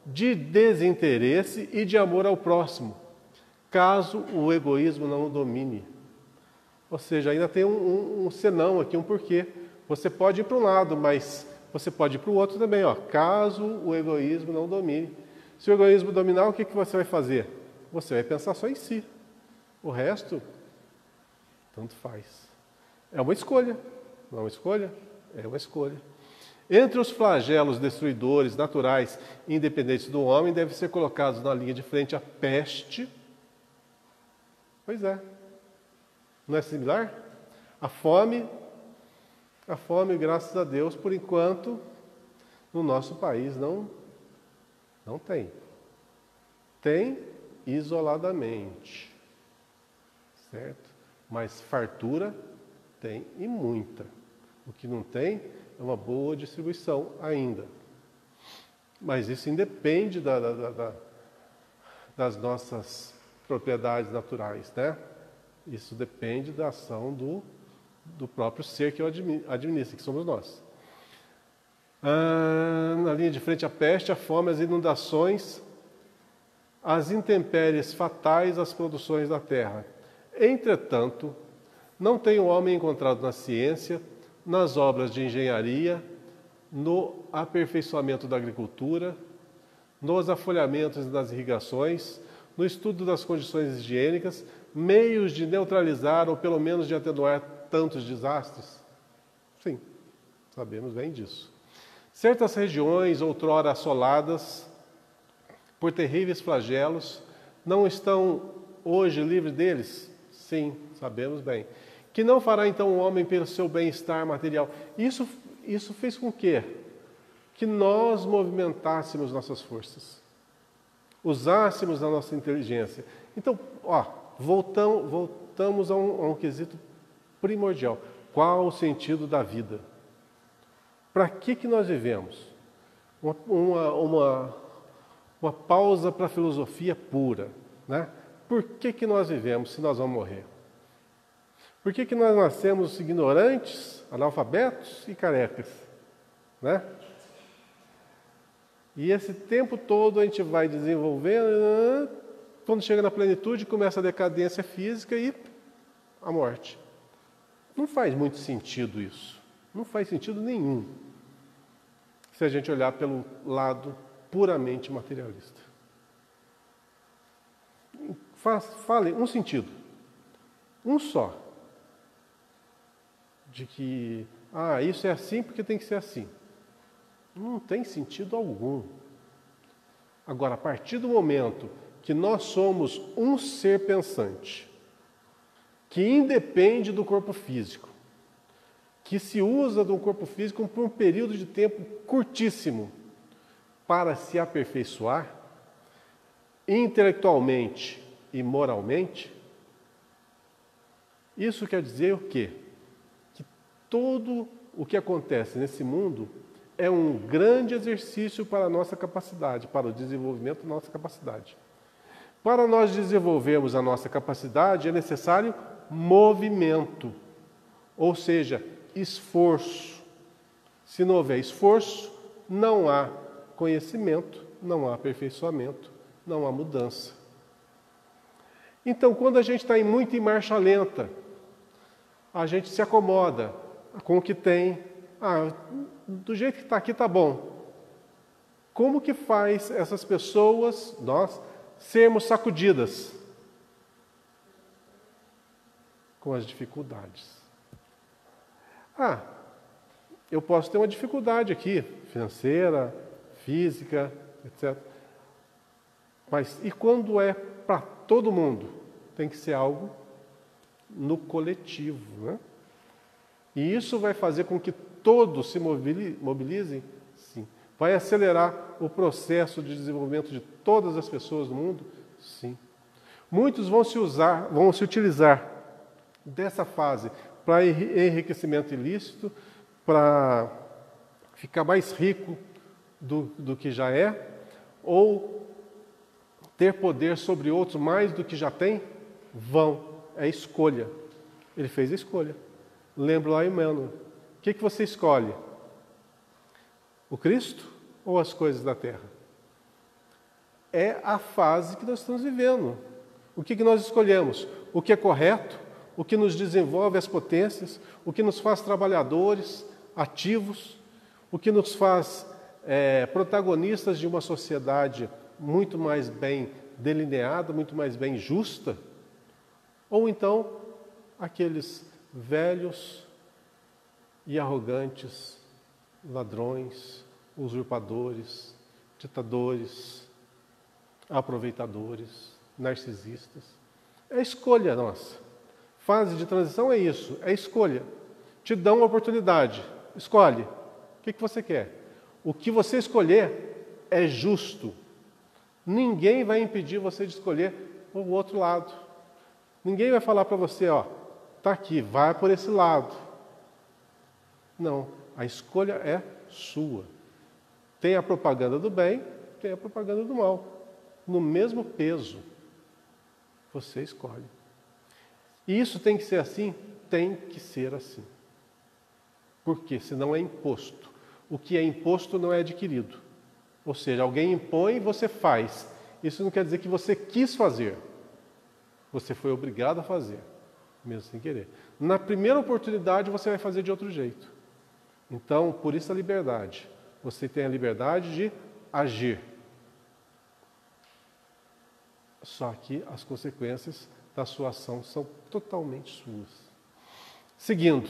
de desinteresse e de amor ao próximo, caso o egoísmo não o domine. Ou seja, ainda tem um senão aqui, um porquê. Você pode ir para um lado, mas você pode ir para o outro também, caso o egoísmo não domine. Se o egoísmo dominar, o que você vai fazer? você vai pensar só em si. O resto, tanto faz. É uma escolha. Não é uma escolha? É uma escolha. Entre os flagelos destruidores naturais independentes do homem, devem ser colocados na linha de frente a peste. Pois é. Não é similar? A fome, graças a Deus, por enquanto, no nosso país não tem. Tem isoladamente, certo? Mas fartura tem e muita. O que não tem é uma boa distribuição ainda. Mas isso independe das nossas propriedades naturais, né? Isso depende da ação do próprio ser que o administra, que somos nós. Na linha de frente a peste, a fome, as inundações, as intempéries fatais às produções da terra. Entretanto, não tem o homem encontrado na ciência, nas obras de engenharia, no aperfeiçoamento da agricultura, nos afolhamentos e nas irrigações, no estudo das condições higiênicas, meios de neutralizar ou pelo menos de atenuar tantos desastres? Sim, sabemos bem disso. Certas regiões, outrora assoladas por terríveis flagelos, não estão hoje livres deles? Sim, sabemos bem. Que não fará então o homem pelo seu bem-estar material? Isso fez com que nós movimentássemos nossas forças, usássemos a nossa inteligência. Então, voltamos a um quesito primordial. Qual o sentido da vida? Para que nós vivemos? Uma pausa para a filosofia pura, né? Por que nós vivemos se nós vamos morrer? Por que nós nascemos ignorantes, analfabetos e carecas, né? E esse tempo todo a gente vai desenvolvendo, quando chega na plenitude começa a decadência física e a morte. Não faz muito sentido isso. Não faz sentido nenhum, se a gente olhar pelo lado puramente materialista. Fale um sentido, um só, de que, isso é assim porque tem que ser assim. Não tem sentido algum. Agora, a partir do momento que nós somos um ser pensante, que independe do corpo físico, que se usa do corpo físico por um período de tempo curtíssimo para se aperfeiçoar, intelectualmente e moralmente, isso quer dizer o quê? Que tudo o que acontece nesse mundo é um grande exercício para a nossa capacidade, para o desenvolvimento da nossa capacidade. Para nós desenvolvermos a nossa capacidade é necessário movimento, ou seja, esforço. Se não houver esforço, não há conhecimento, não há aperfeiçoamento, não há mudança. Então, quando a gente está muito em marcha lenta, a gente se acomoda com o que tem. Do jeito que está aqui está bom. Como que faz essas pessoas, nós, sermos sacudidas? Com as dificuldades. Eu posso ter uma dificuldade aqui, financeira, física, etc. Mas e quando é para todo mundo? Tem que ser algo no coletivo, né? E isso vai fazer com que todos se mobilizem? Sim. Vai acelerar o processo de desenvolvimento de todas as pessoas do mundo? Sim. Muitos vão se utilizar dessa fase para enriquecimento ilícito, para ficar mais rico do que já é, ou ter poder sobre outros mais do que já tem? É escolha. Ele fez a escolha. Lembra lá Emmanuel. O que você escolhe? O Cristo ou as coisas da terra? É a fase que nós estamos vivendo. O que nós escolhemos? O que é correto? O que nos desenvolve as potências? O que nos faz trabalhadores, ativos? O que nos faz protagonistas de uma sociedade muito mais bem delineada, muito mais bem justa, ou então aqueles velhos e arrogantes ladrões, usurpadores, ditadores, aproveitadores, narcisistas. É escolha nossa. Fase de transição é isso, é escolha. Te dão uma oportunidade, escolhe. O que você quer? O que você escolher é justo. Ninguém vai impedir você de escolher o outro lado. Ninguém vai falar para você, ó, tá aqui, vai por esse lado. Não, a escolha é sua. Tem a propaganda do bem, tem a propaganda do mal. No mesmo peso, você escolhe. E isso tem que ser assim? Tem que ser assim. Por quê? Senão é imposto. O que é imposto não é adquirido. Ou seja, alguém impõe e você faz. Isso não quer dizer que você quis fazer. Você foi obrigado a fazer, mesmo sem querer. Na primeira oportunidade você vai fazer de outro jeito. Então, por isso a liberdade. Você tem a liberdade de agir. Só que as consequências da sua ação são totalmente suas. Seguindo,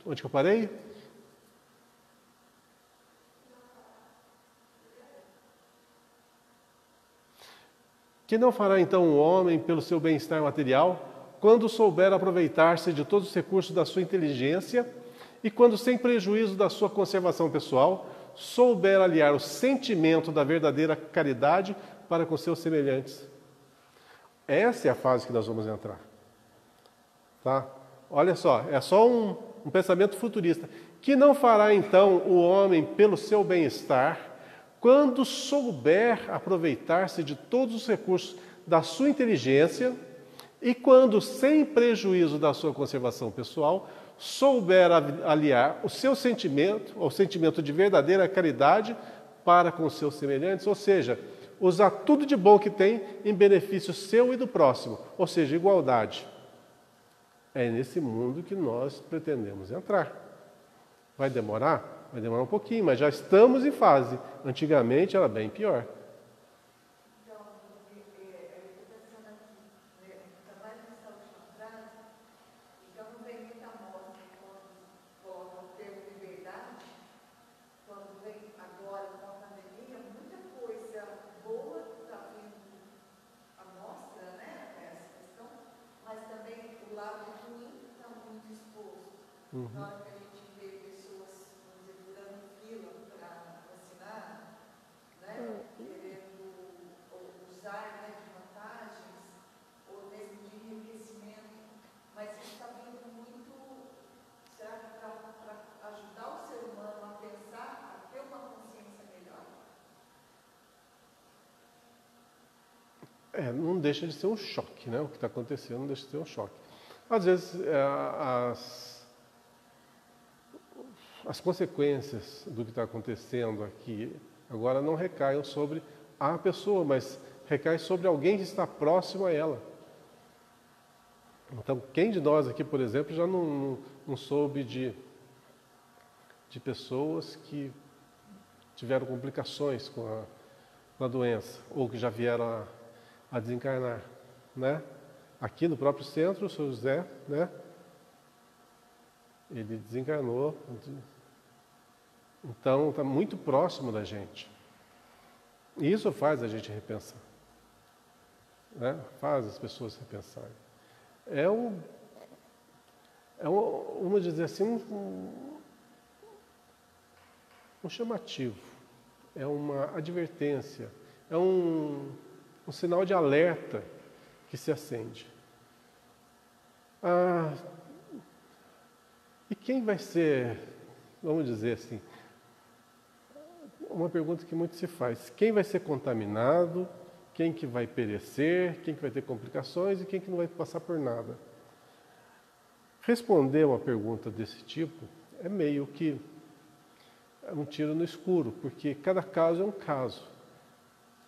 onde que eu parei? Que não fará então o homem pelo seu bem-estar material, quando souber aproveitar-se de todos os recursos da sua inteligência e quando, sem prejuízo da sua conservação pessoal, souber aliar o sentimento da verdadeira caridade para com seus semelhantes. Essa é a fase que nós vamos entrar. Tá? Olha só, é só um pensamento futurista. Que não fará então o homem pelo seu bem-estar, quando souber aproveitar-se de todos os recursos da sua inteligência e quando, sem prejuízo da sua conservação pessoal, souber aliar o seu sentimento, o sentimento de verdadeira caridade para com os seus semelhantes, ou seja, usar tudo de bom que tem em benefício seu e do próximo, ou seja, igualdade. É nesse mundo que nós pretendemos entrar. Vai demorar? Vai demorar um pouquinho, mas já estamos em fase. Antigamente era bem pior. Então, eu estou pensando aqui, está mais nessa última frase, então não vem muita mostra quando coloca o termo liberdade, quando vem agora com a pandemia, muita coisa boa está vindo à mostra, né, essa questão, mas também o lado ruim está muito exposto. Na hora que a gente vê pessoas, vamos dizer, furando fila para vacinar, né, querendo usar, né, de vantagens, ou mesmo de enriquecimento, mas isso está vindo muito, será que para ajudar o ser humano a pensar, a ter uma consciência melhor? Não deixa de ser um choque, né? O que está acontecendo não deixa de ser um choque. Às vezes, as consequências do que está acontecendo aqui agora não recaem sobre a pessoa, mas recai sobre alguém que está próximo a ela. Então, quem de nós aqui, por exemplo, já não soube de pessoas que tiveram complicações com a doença, ou que já vieram a desencarnar, né? Aqui no próprio centro, o Sr. José, né? Ele desencarnou. Então, está muito próximo da gente. E isso faz a gente repensar. Né? Faz as pessoas repensarem. Vamos dizer assim, um chamativo. É uma advertência. É um sinal de alerta que se acende. E quem vai ser, vamos dizer assim, uma pergunta que muito se faz: quem vai ser contaminado, quem que vai perecer, quem que vai ter complicações e quem que não vai passar por nada? Responder uma pergunta desse tipo é meio que um tiro no escuro, porque cada caso é um caso.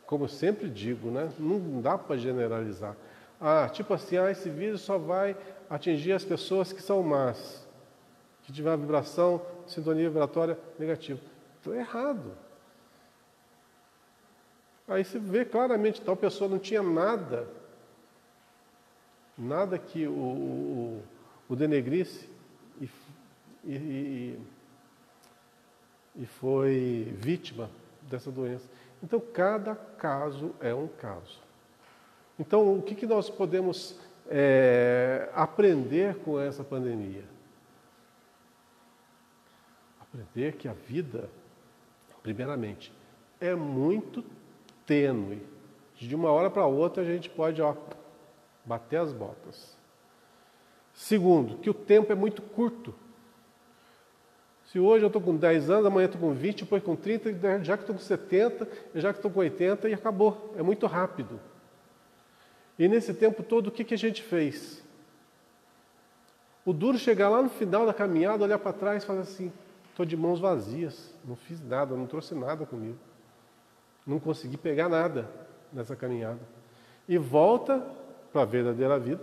Como eu sempre digo, né? Não dá para generalizar. Tipo assim, esse vírus só vai atingir as pessoas que são más, que tiver uma vibração, sintonia vibratória negativa. Estou errado. Aí você vê claramente, tal pessoa não tinha nada que o denegrisse e foi vítima dessa doença. Então, cada caso é um caso. Então, o que nós podemos aprender com essa pandemia? Aprender que a vida, primeiramente, é muito tênue. De uma hora para outra a gente pode bater as botas. Segundo, que o tempo é muito curto. Se hoje eu estou com 10 anos, amanhã estou com 20, depois com 30, já que estou com 70, já que estou com 80 e acabou. É muito rápido. E nesse tempo todo, o que a gente fez? O duro é chegar lá no final da caminhada, olhar para trás e falar assim, estou de mãos vazias, não fiz nada, não trouxe nada comigo. Não consegui pegar nada nessa caminhada. E volta para a verdadeira vida.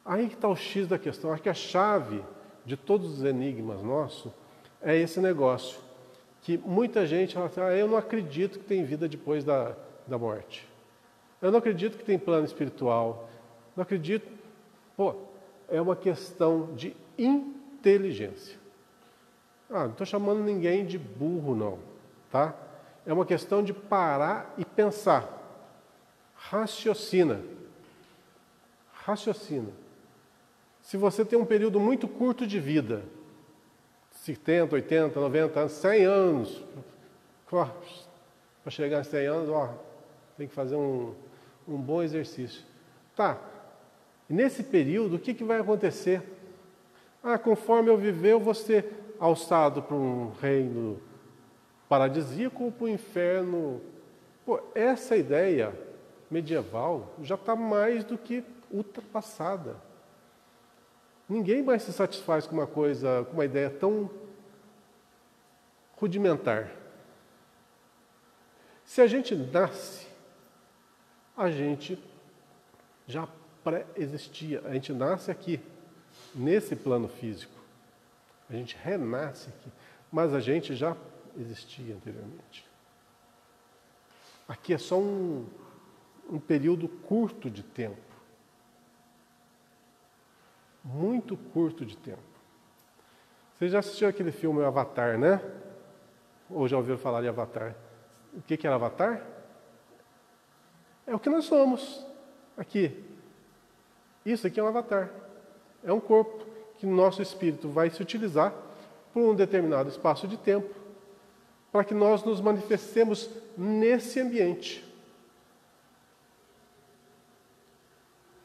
Aí que está o X da questão. Acho que a chave de todos os enigmas nossos é esse negócio. Que muita gente fala assim, eu não acredito que tem vida depois da morte. Eu não acredito que tem plano espiritual. Não acredito. É uma questão de inteligência. Não estou chamando ninguém de burro, não. Tá? É uma questão de parar e pensar. Raciocina. Se você tem um período muito curto de vida, 70, 80, 90 anos, 100 anos, para chegar a 100 anos, tem que fazer um bom exercício. Tá, e nesse período, o que vai acontecer? Conforme eu viver, eu vou ser alçado para um reino paradisíaco ou para o inferno. Essa ideia medieval já está mais do que ultrapassada. Ninguém mais se satisfaz com uma ideia tão rudimentar. Se a gente nasce, a gente já pré-existia. A gente nasce aqui, nesse plano físico. A gente renasce aqui, mas a gente já existia anteriormente. Aqui é só um período curto de tempo. Muito curto de tempo. Você já assistiu aquele filme Avatar, né? Ou já ouviram falar de Avatar? O que era Avatar? É o que nós somos aqui. Isso aqui é um avatar. É um corpo que o nosso espírito vai se utilizar por um determinado espaço de tempo para que nós nos manifestemos nesse ambiente.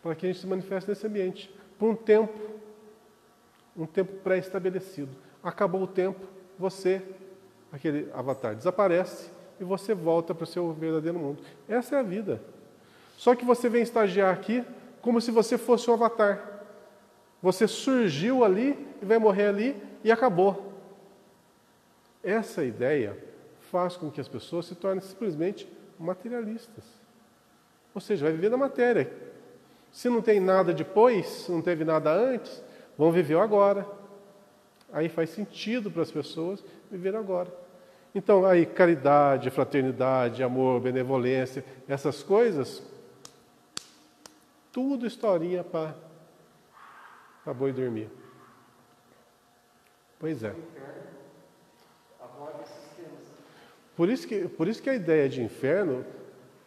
Para que a gente se manifeste nesse ambiente. Por um tempo pré-estabelecido. Acabou o tempo, aquele avatar, desaparece e você volta para o seu verdadeiro mundo. Essa é a vida. Só que você vem estagiar aqui como se você fosse um avatar. Você surgiu ali e vai morrer ali e acabou. Essa ideia faz com que as pessoas se tornem simplesmente materialistas. Ou seja, vai viver na matéria. Se não tem nada depois, se não teve nada antes, vão viver o agora. Aí faz sentido para as pessoas viver agora. Então, aí, caridade, fraternidade, amor, benevolência, essas coisas, tudo historinha para boi dormir. Pois é. Por isso que a ideia de inferno,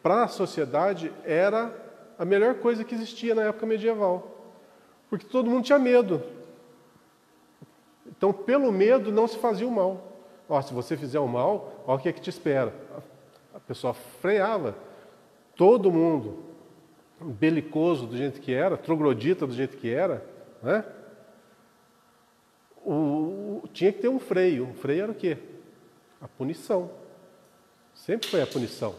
para a sociedade, era a melhor coisa que existia na época medieval. Porque todo mundo tinha medo. Então, pelo medo, não se fazia o mal. Se você fizer o mal, olha o que é que te espera. A pessoa freava. Todo mundo, belicoso do jeito que era, troglodita do jeito que era, né? Tinha que ter um freio. O freio era o quê? A punição. Sempre foi a punição.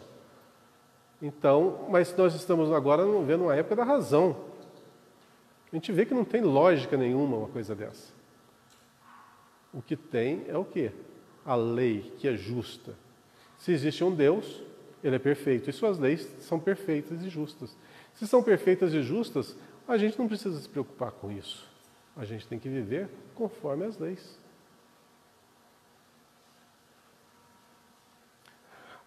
Então, mas nós estamos agora vendo uma época da razão. A gente vê que não tem lógica nenhuma uma coisa dessa. O que tem é o quê? A lei, que é justa. Se existe um Deus, ele é perfeito. E suas leis são perfeitas e justas. Se são perfeitas e justas, a gente não precisa se preocupar com isso. A gente tem que viver conforme as leis.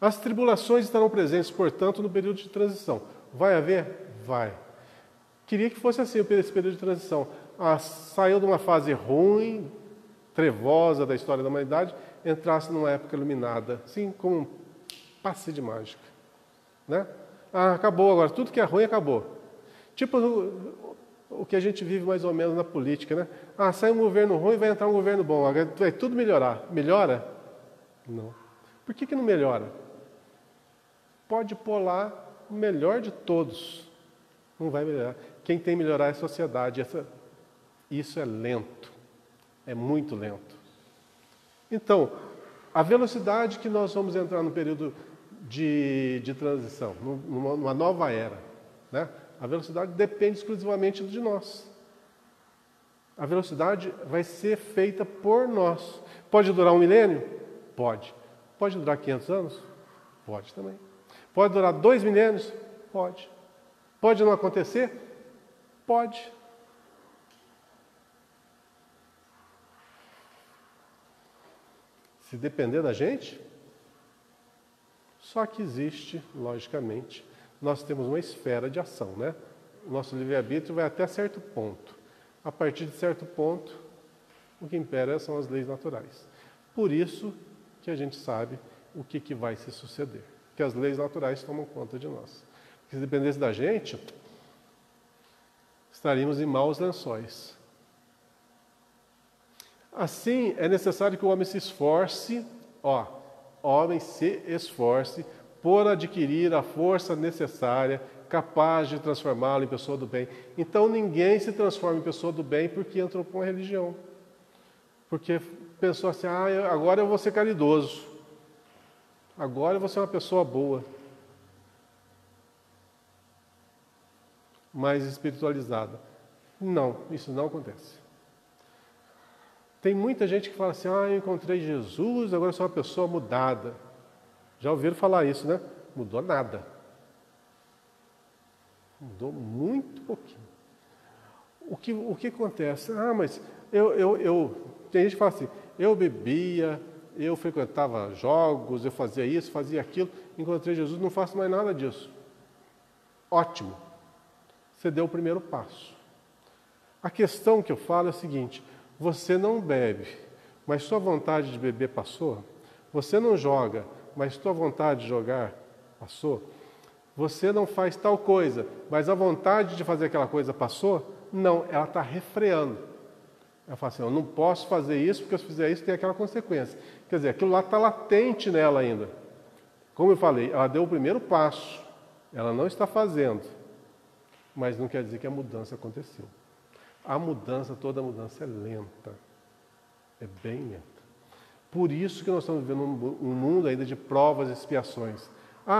As tribulações estarão presentes, portanto, no período de transição. Vai haver? Vai. Queria que fosse assim esse período de transição. Saiu de uma fase ruim, trevosa da história da humanidade, entrasse numa época iluminada, assim como um passe de mágica. Né? Acabou agora, tudo que é ruim acabou. Tipo o que a gente vive mais ou menos na política, né? Sai um governo ruim, vai entrar um governo bom, agora vai tudo melhorar. Melhora? Não. Por que não melhora? Pode pôr lá o melhor de todos. Não vai melhorar. Quem tem que melhorar é a sociedade. Isso é lento. É muito lento. Então, a velocidade que nós vamos entrar no período de transição, numa nova era, né? A velocidade depende exclusivamente de nós. A velocidade vai ser feita por nós. Pode durar 1 milênio? Pode. Pode durar 500 anos? Pode também. Pode durar 2 milênios? Pode. Pode não acontecer? Pode. Se depender da gente, só que existe, logicamente, nós temos uma esfera de ação, né? O nosso livre-arbítrio vai até certo ponto. A partir de certo ponto, o que impera são as leis naturais. Por isso que a gente sabe o que vai se suceder. Que as leis naturais tomam conta de nós. Se dependesse da gente, estaríamos em maus lençóis. Assim, é necessário que o homem se esforce, homem se esforce por adquirir a força necessária, capaz de transformá-lo em pessoa do bem. Então, ninguém se transforma em pessoa do bem porque entrou com a religião. Porque pensou assim, agora eu vou ser caridoso. Agora eu vou ser uma pessoa boa. Mais espiritualizada. Não, isso não acontece. Tem muita gente que fala assim, eu encontrei Jesus, agora eu sou uma pessoa mudada. Já ouviram falar isso, né? Mudou nada. Mudou muito pouquinho. O que acontece? Mas tem gente que fala assim, eu bebia, eu frequentava jogos, eu fazia isso, fazia aquilo, encontrei Jesus, não faço mais nada disso. Ótimo. Você deu o primeiro passo. A questão que eu falo é a seguinte, você não bebe, mas sua vontade de beber passou? Você não joga, mas sua vontade de jogar passou? Você não faz tal coisa, mas a vontade de fazer aquela coisa passou? Não, ela está refreando. Ela fala assim, eu não posso fazer isso, porque se eu fizer isso tem aquela consequência. Quer dizer, aquilo lá está latente nela ainda. Como eu falei, ela deu o primeiro passo, ela não está fazendo, mas não quer dizer que a mudança aconteceu. Toda mudança é lenta, é bem lenta. Por isso que nós estamos vivendo um mundo ainda de provas e expiações.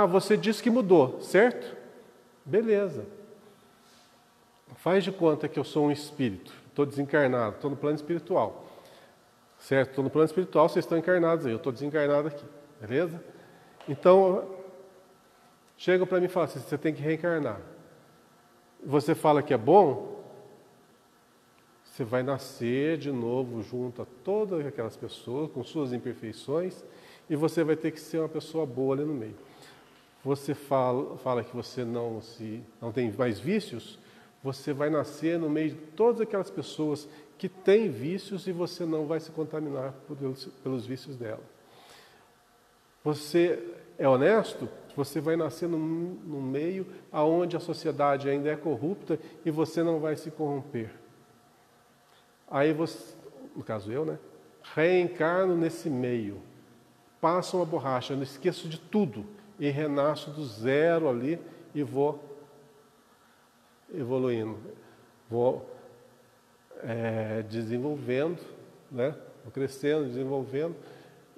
Você disse que mudou, certo? Beleza. Faz de conta que eu sou um espírito, estou desencarnado, estou no plano espiritual. Certo? Estou no plano espiritual, vocês estão encarnados aí, eu estou desencarnado aqui. Beleza? Então, chegam para mim e falam assim, você tem que reencarnar. Você fala que é bom, você vai nascer de novo junto a todas aquelas pessoas, com suas imperfeições, e você vai ter que ser uma pessoa boa ali no meio. Você fala que você não tem mais vícios, você vai nascer no meio de todas aquelas pessoas que têm vícios e você não vai se contaminar pelos vícios dela. Você é honesto, você vai nascer num meio onde a sociedade ainda é corrupta e você não vai se corromper. Aí você, no caso eu, né? Reencarno nesse meio, passo uma borracha, não esqueço de tudo e renasço do zero ali e vou evoluindo, vou desenvolvendo, né? Vou crescendo, desenvolvendo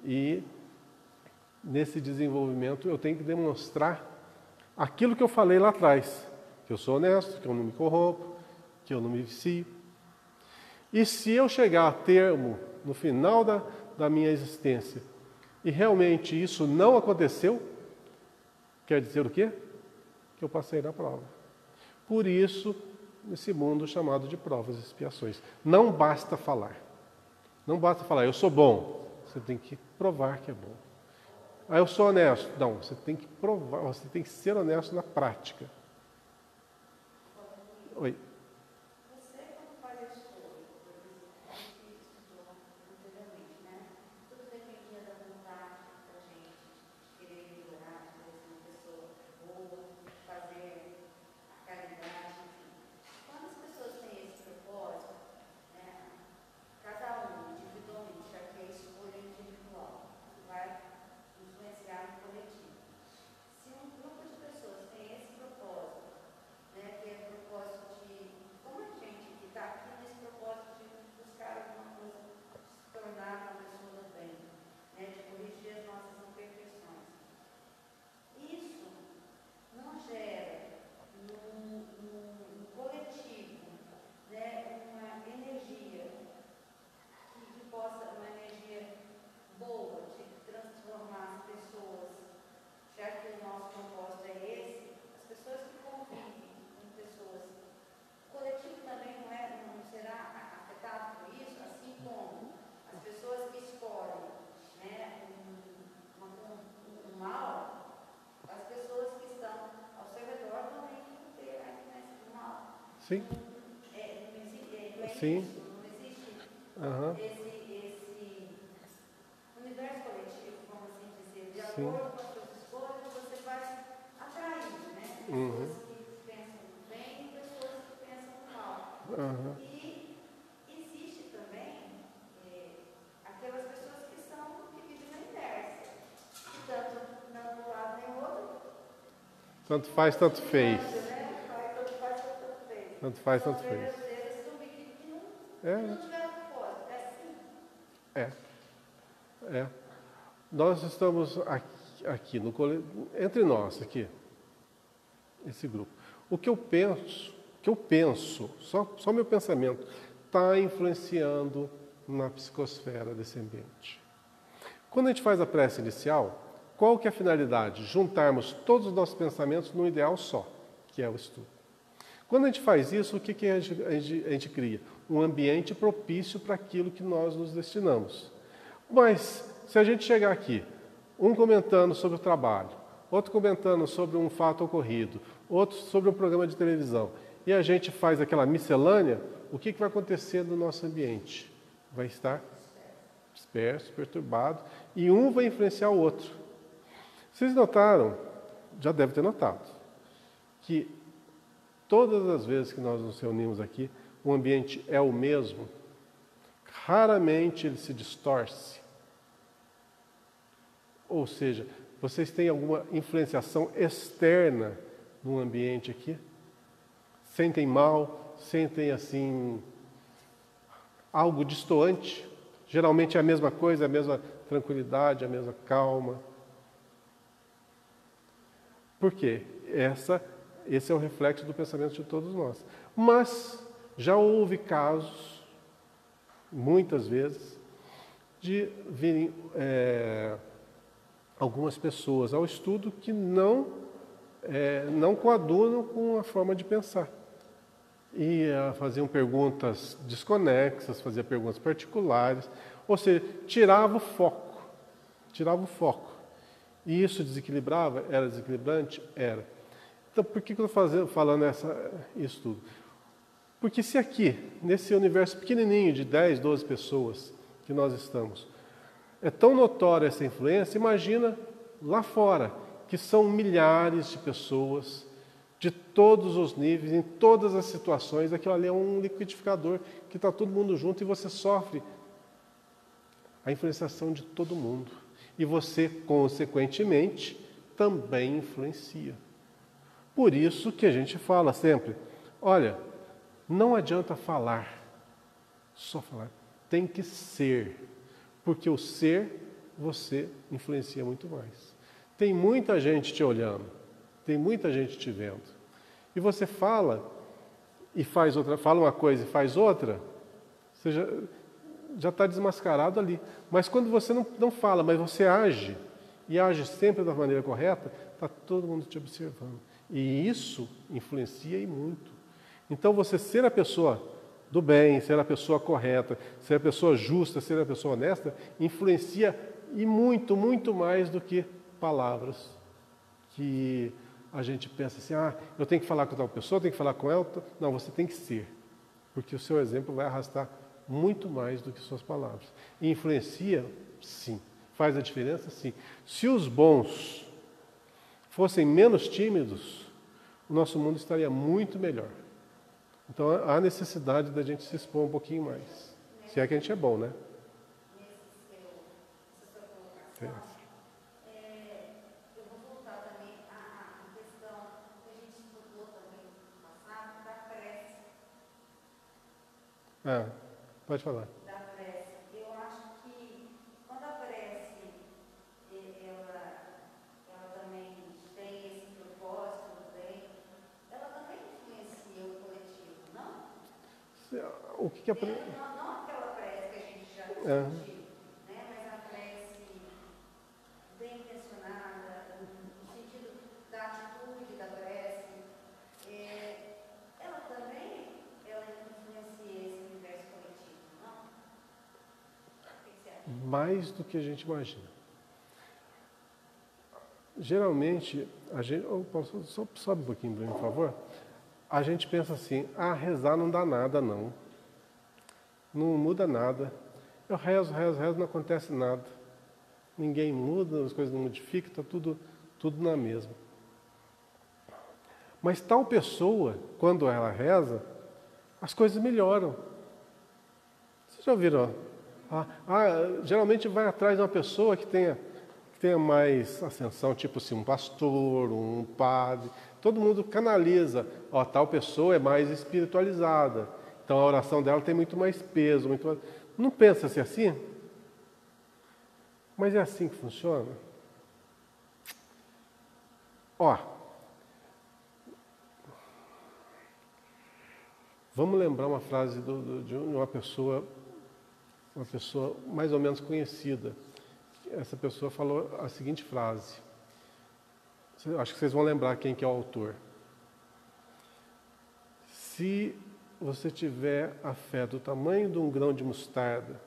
e nesse desenvolvimento eu tenho que demonstrar aquilo que eu falei lá atrás, que eu sou honesto, que eu não me corrompo, que eu não me vicio. E se eu chegar a termo, no final da minha existência, e realmente isso não aconteceu, quer dizer o quê? Que eu passei na prova. Por isso, nesse mundo chamado de provas e expiações. Não basta falar. Não basta falar, eu sou bom. Você tem que provar que é bom. Ah, eu sou honesto. Não, você tem que provar, você tem que ser honesto na prática. Oi. Você, quando faz a escolha, por exemplo, a gente estudou anteriormente, né? Tudo dependia da vontade da gente, de querer melhorar, de ser uma pessoa boa, fazer a caridade, enfim. Quando as pessoas têm esse propósito, né, cada um individualmente, já que é escolha individual, vai influenciar no coletivo. Se um grupo de pessoas tem esse propósito, né, que é o propósito de, como a gente que está aqui nesse propósito de buscar alguma coisa, se tornar uma pessoa do bem, né, de corrigir as nossas imperfeições. Isso não gera no coletivo, né, uma energia que possa, uma energia boa de transformar as pessoas, já que o nosso propósito é esse, as pessoas que convivem com pessoas, o coletivo também não será afetado por isso, assim como as pessoas que escolhem, né, um mal, as pessoas que estão ao seu redor também vão ter a influência do mal. Sim. Não é Sim. isso, não existe Aham. esse universo coletivo, vamos assim dizer, de Sim. acordo com as suas escolhas, você vai atrair, né? Uhum. Pessoas que pensam bem e pessoas que pensam mal. Aham. E existe também aquelas pessoas que vivem na inércia, que tanto não do lado nem do outro. Tanto faz, tanto fez. Né? Tanto faz, tanto fez. Tanto faz, tanto São fez. verdadeiras que É. não tiveram propósito. É assim. É. Nós estamos aqui no entre nós aqui, esse grupo. O que eu penso, só meu pensamento está influenciando na psicosfera desse ambiente. Quando a gente faz a prece inicial, qual que é a finalidade? Juntarmos todos os nossos pensamentos num ideal só, que é o estudo. Quando a gente faz isso, o que a gente cria? Um ambiente propício para aquilo que nós nos destinamos. Mas, se a gente chegar aqui, um comentando sobre o trabalho, outro comentando sobre um fato ocorrido, outro sobre um programa de televisão, e a gente faz aquela miscelânea, o que vai acontecer no nosso ambiente? Vai estar disperso, perturbado, e um vai influenciar o outro. Vocês notaram, já devem ter notado, que todas as vezes que nós nos reunimos aqui, o ambiente é o mesmo, raramente ele se distorce. Ou seja, vocês têm alguma influenciação externa no ambiente aqui? Sentem mal, sentem assim, algo distoante? Geralmente é a mesma coisa, a mesma tranquilidade, a mesma calma. Por quê? Esse é o reflexo do pensamento de todos nós. Mas já houve casos, muitas vezes, de virem algumas pessoas ao estudo que não coadunam com a forma de pensar. E faziam perguntas desconexas, faziam perguntas particulares, ou seja, tirava o foco. E isso desequilibrava? Era desequilibrante? Era. Então, por que eu estou falando isso tudo? Porque se aqui, nesse universo pequenininho de 10, 12 pessoas que nós estamos, é tão notória essa influência, imagina lá fora, que são milhares de pessoas, de todos os níveis, em todas as situações. Aquilo ali é um liquidificador que está todo mundo junto e você sofre a influenciação de todo mundo. E você, consequentemente, também influencia. Por isso que a gente fala sempre, olha, não adianta falar, só falar, tem que ser, porque o ser, você influencia muito mais. Tem muita gente te olhando, tem muita gente te vendo, e você fala e faz outra, fala uma coisa e faz outra, você já está desmascarado ali. Mas quando você não fala, mas você age, e age sempre da maneira correta, está todo mundo te observando. E isso influencia e muito. Então você ser a pessoa do bem, ser a pessoa correta, ser a pessoa justa, ser a pessoa honesta, influencia E muito, muito mais do que palavras que a gente pensa assim, eu tenho que falar com tal pessoa, eu tenho que falar com ela. Não, você tem que ser, porque o seu exemplo vai arrastar muito mais do que suas palavras. E influencia, sim. Faz a diferença, sim. Se os bons fossem menos tímidos, o nosso mundo estaria muito melhor. Então há necessidade da gente se expor um pouquinho mais. Se é que a gente é bom, né? Certo. Eu vou voltar também à questão que a gente estudou também no passado, da prece. Pode falar. Da prece. Eu acho que quando a prece, ela também tem esse propósito do bem, ela também influencia o coletivo, não? O que é prece? Não aquela prece que a gente já discutiu. Mais do que a gente imagina. Geralmente, a gente... sobe um pouquinho para mim, por favor. A gente pensa assim, rezar não dá nada, não. Não muda nada. Eu rezo, não acontece nada. Ninguém muda, as coisas não modificam, está tudo na mesma. Mas tal pessoa, quando ela reza, as coisas melhoram. Vocês já ouviram? Geralmente vai atrás de uma pessoa que tenha mais ascensão, tipo assim, um pastor, um padre. Todo mundo canaliza. Tal pessoa é mais espiritualizada. Então a oração dela tem muito mais peso. Não pensa-se assim? Mas é assim que funciona? Vamos lembrar uma frase de uma pessoa mais ou menos conhecida. Essa pessoa falou a seguinte frase. Acho que vocês vão lembrar quem que é o autor. Se você tiver a fé do tamanho de um grão de mostarda,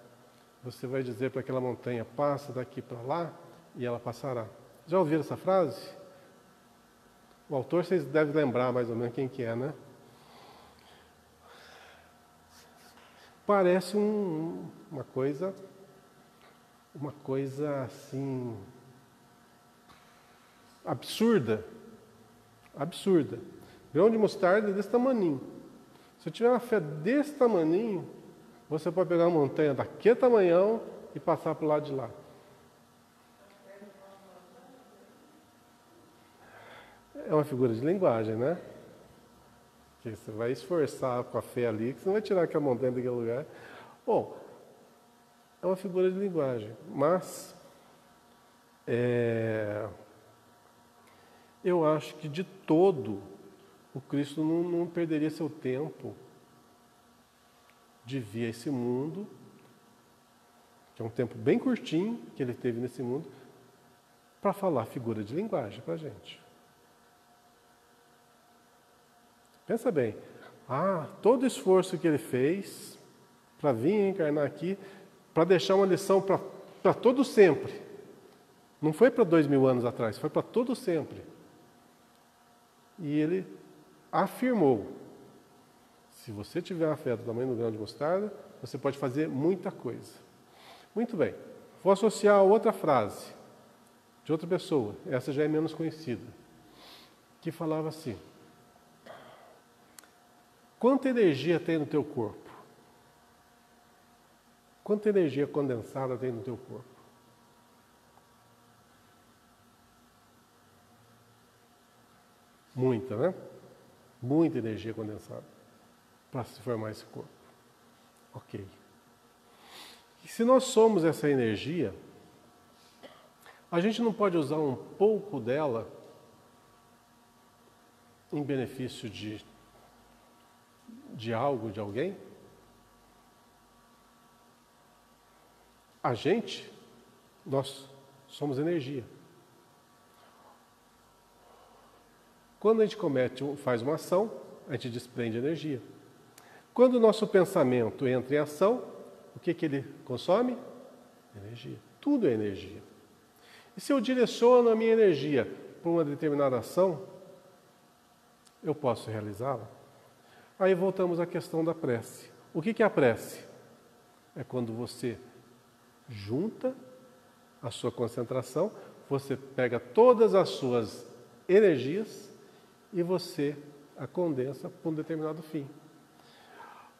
você vai dizer para aquela montanha, passa daqui para lá, e ela passará. Já ouviram essa frase? O autor vocês devem lembrar mais ou menos quem que é, né? Parece uma coisa assim, absurda. Grão de mostarda desse tamaninho. Se eu tiver uma fé desse tamaninho, você pode pegar uma montanha daquele tamanhão e passar para o lado de lá. É uma figura de linguagem, né? Que você vai esforçar com a fé ali, que você não vai tirar aquela montanha daquele lugar. Bom, é uma figura de linguagem, mas eu acho que de todo o Cristo não perderia seu tempo de vir a esse mundo, que é um tempo bem curtinho que ele teve nesse mundo, para falar figura de linguagem para a gente. Pensa bem, todo esforço que ele fez para vir encarnar aqui, para deixar uma lição para todo sempre. Não foi para 2000 anos atrás, foi para todo sempre. E ele afirmou, se você tiver uma fé do tamanho do grão de mostarda, você pode fazer muita coisa. Muito bem, vou associar a outra frase, de outra pessoa, essa já é menos conhecida, que falava assim, quanta energia tem no teu corpo? Quanta energia condensada tem no teu corpo? Muita, né? Muita energia condensada para se formar esse corpo. Ok. E se nós somos essa energia, a gente não pode usar um pouco dela em benefício de algo, de alguém? Nós somos energia. Quando a gente faz uma ação, a gente desprende energia. Quando o nosso pensamento entra em ação, o que ele consome? Energia. Tudo é energia. E se eu direciono a minha energia para uma determinada ação, eu posso realizá-la? Aí voltamos à questão da prece. O que é a prece? É quando você junta a sua concentração, você pega todas as suas energias e você a condensa para um determinado fim.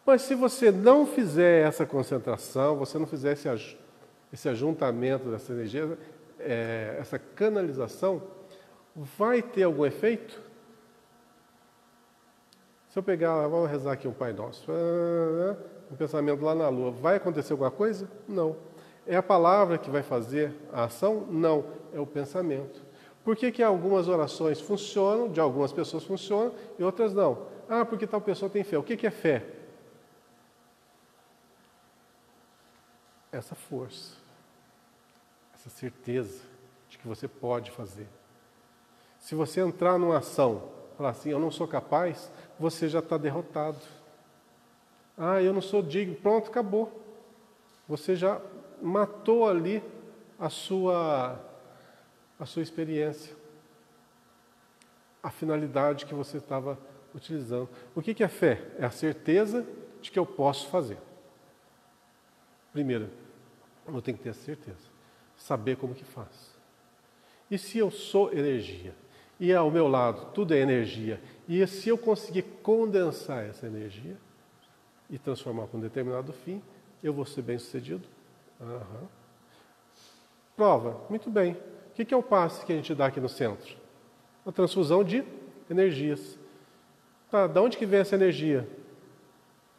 Mas se você não fizer essa concentração, você não fizer esse ajuntamento dessa energia, essa canalização, vai ter algum efeito? Se eu pegar, vamos rezar aqui um Pai Nosso, um pensamento lá na Lua, vai acontecer alguma coisa? Não. É a palavra que vai fazer a ação? Não. É o pensamento. Por que algumas orações funcionam, de algumas pessoas funcionam e outras não? Ah, porque tal pessoa tem fé. O que é fé? Essa força, essa certeza de que você pode fazer. Se você entrar numa ação, falar assim, eu não sou capaz, você já está derrotado. Ah, eu não sou digno, pronto, acabou. Você já matou ali a sua experiência, a finalidade que você estava utilizando. O que é fé? É a certeza de que eu posso fazer. Primeiro, eu tenho que ter a certeza, saber como que faz. E se eu sou energia, e ao meu lado tudo é energia, e se eu conseguir condensar essa energia e transformar para um determinado fim, eu vou ser bem-sucedido? Prova, muito bem. O que é o passe que a gente dá aqui no centro? A transfusão de energias. Tá, de onde que vem essa energia?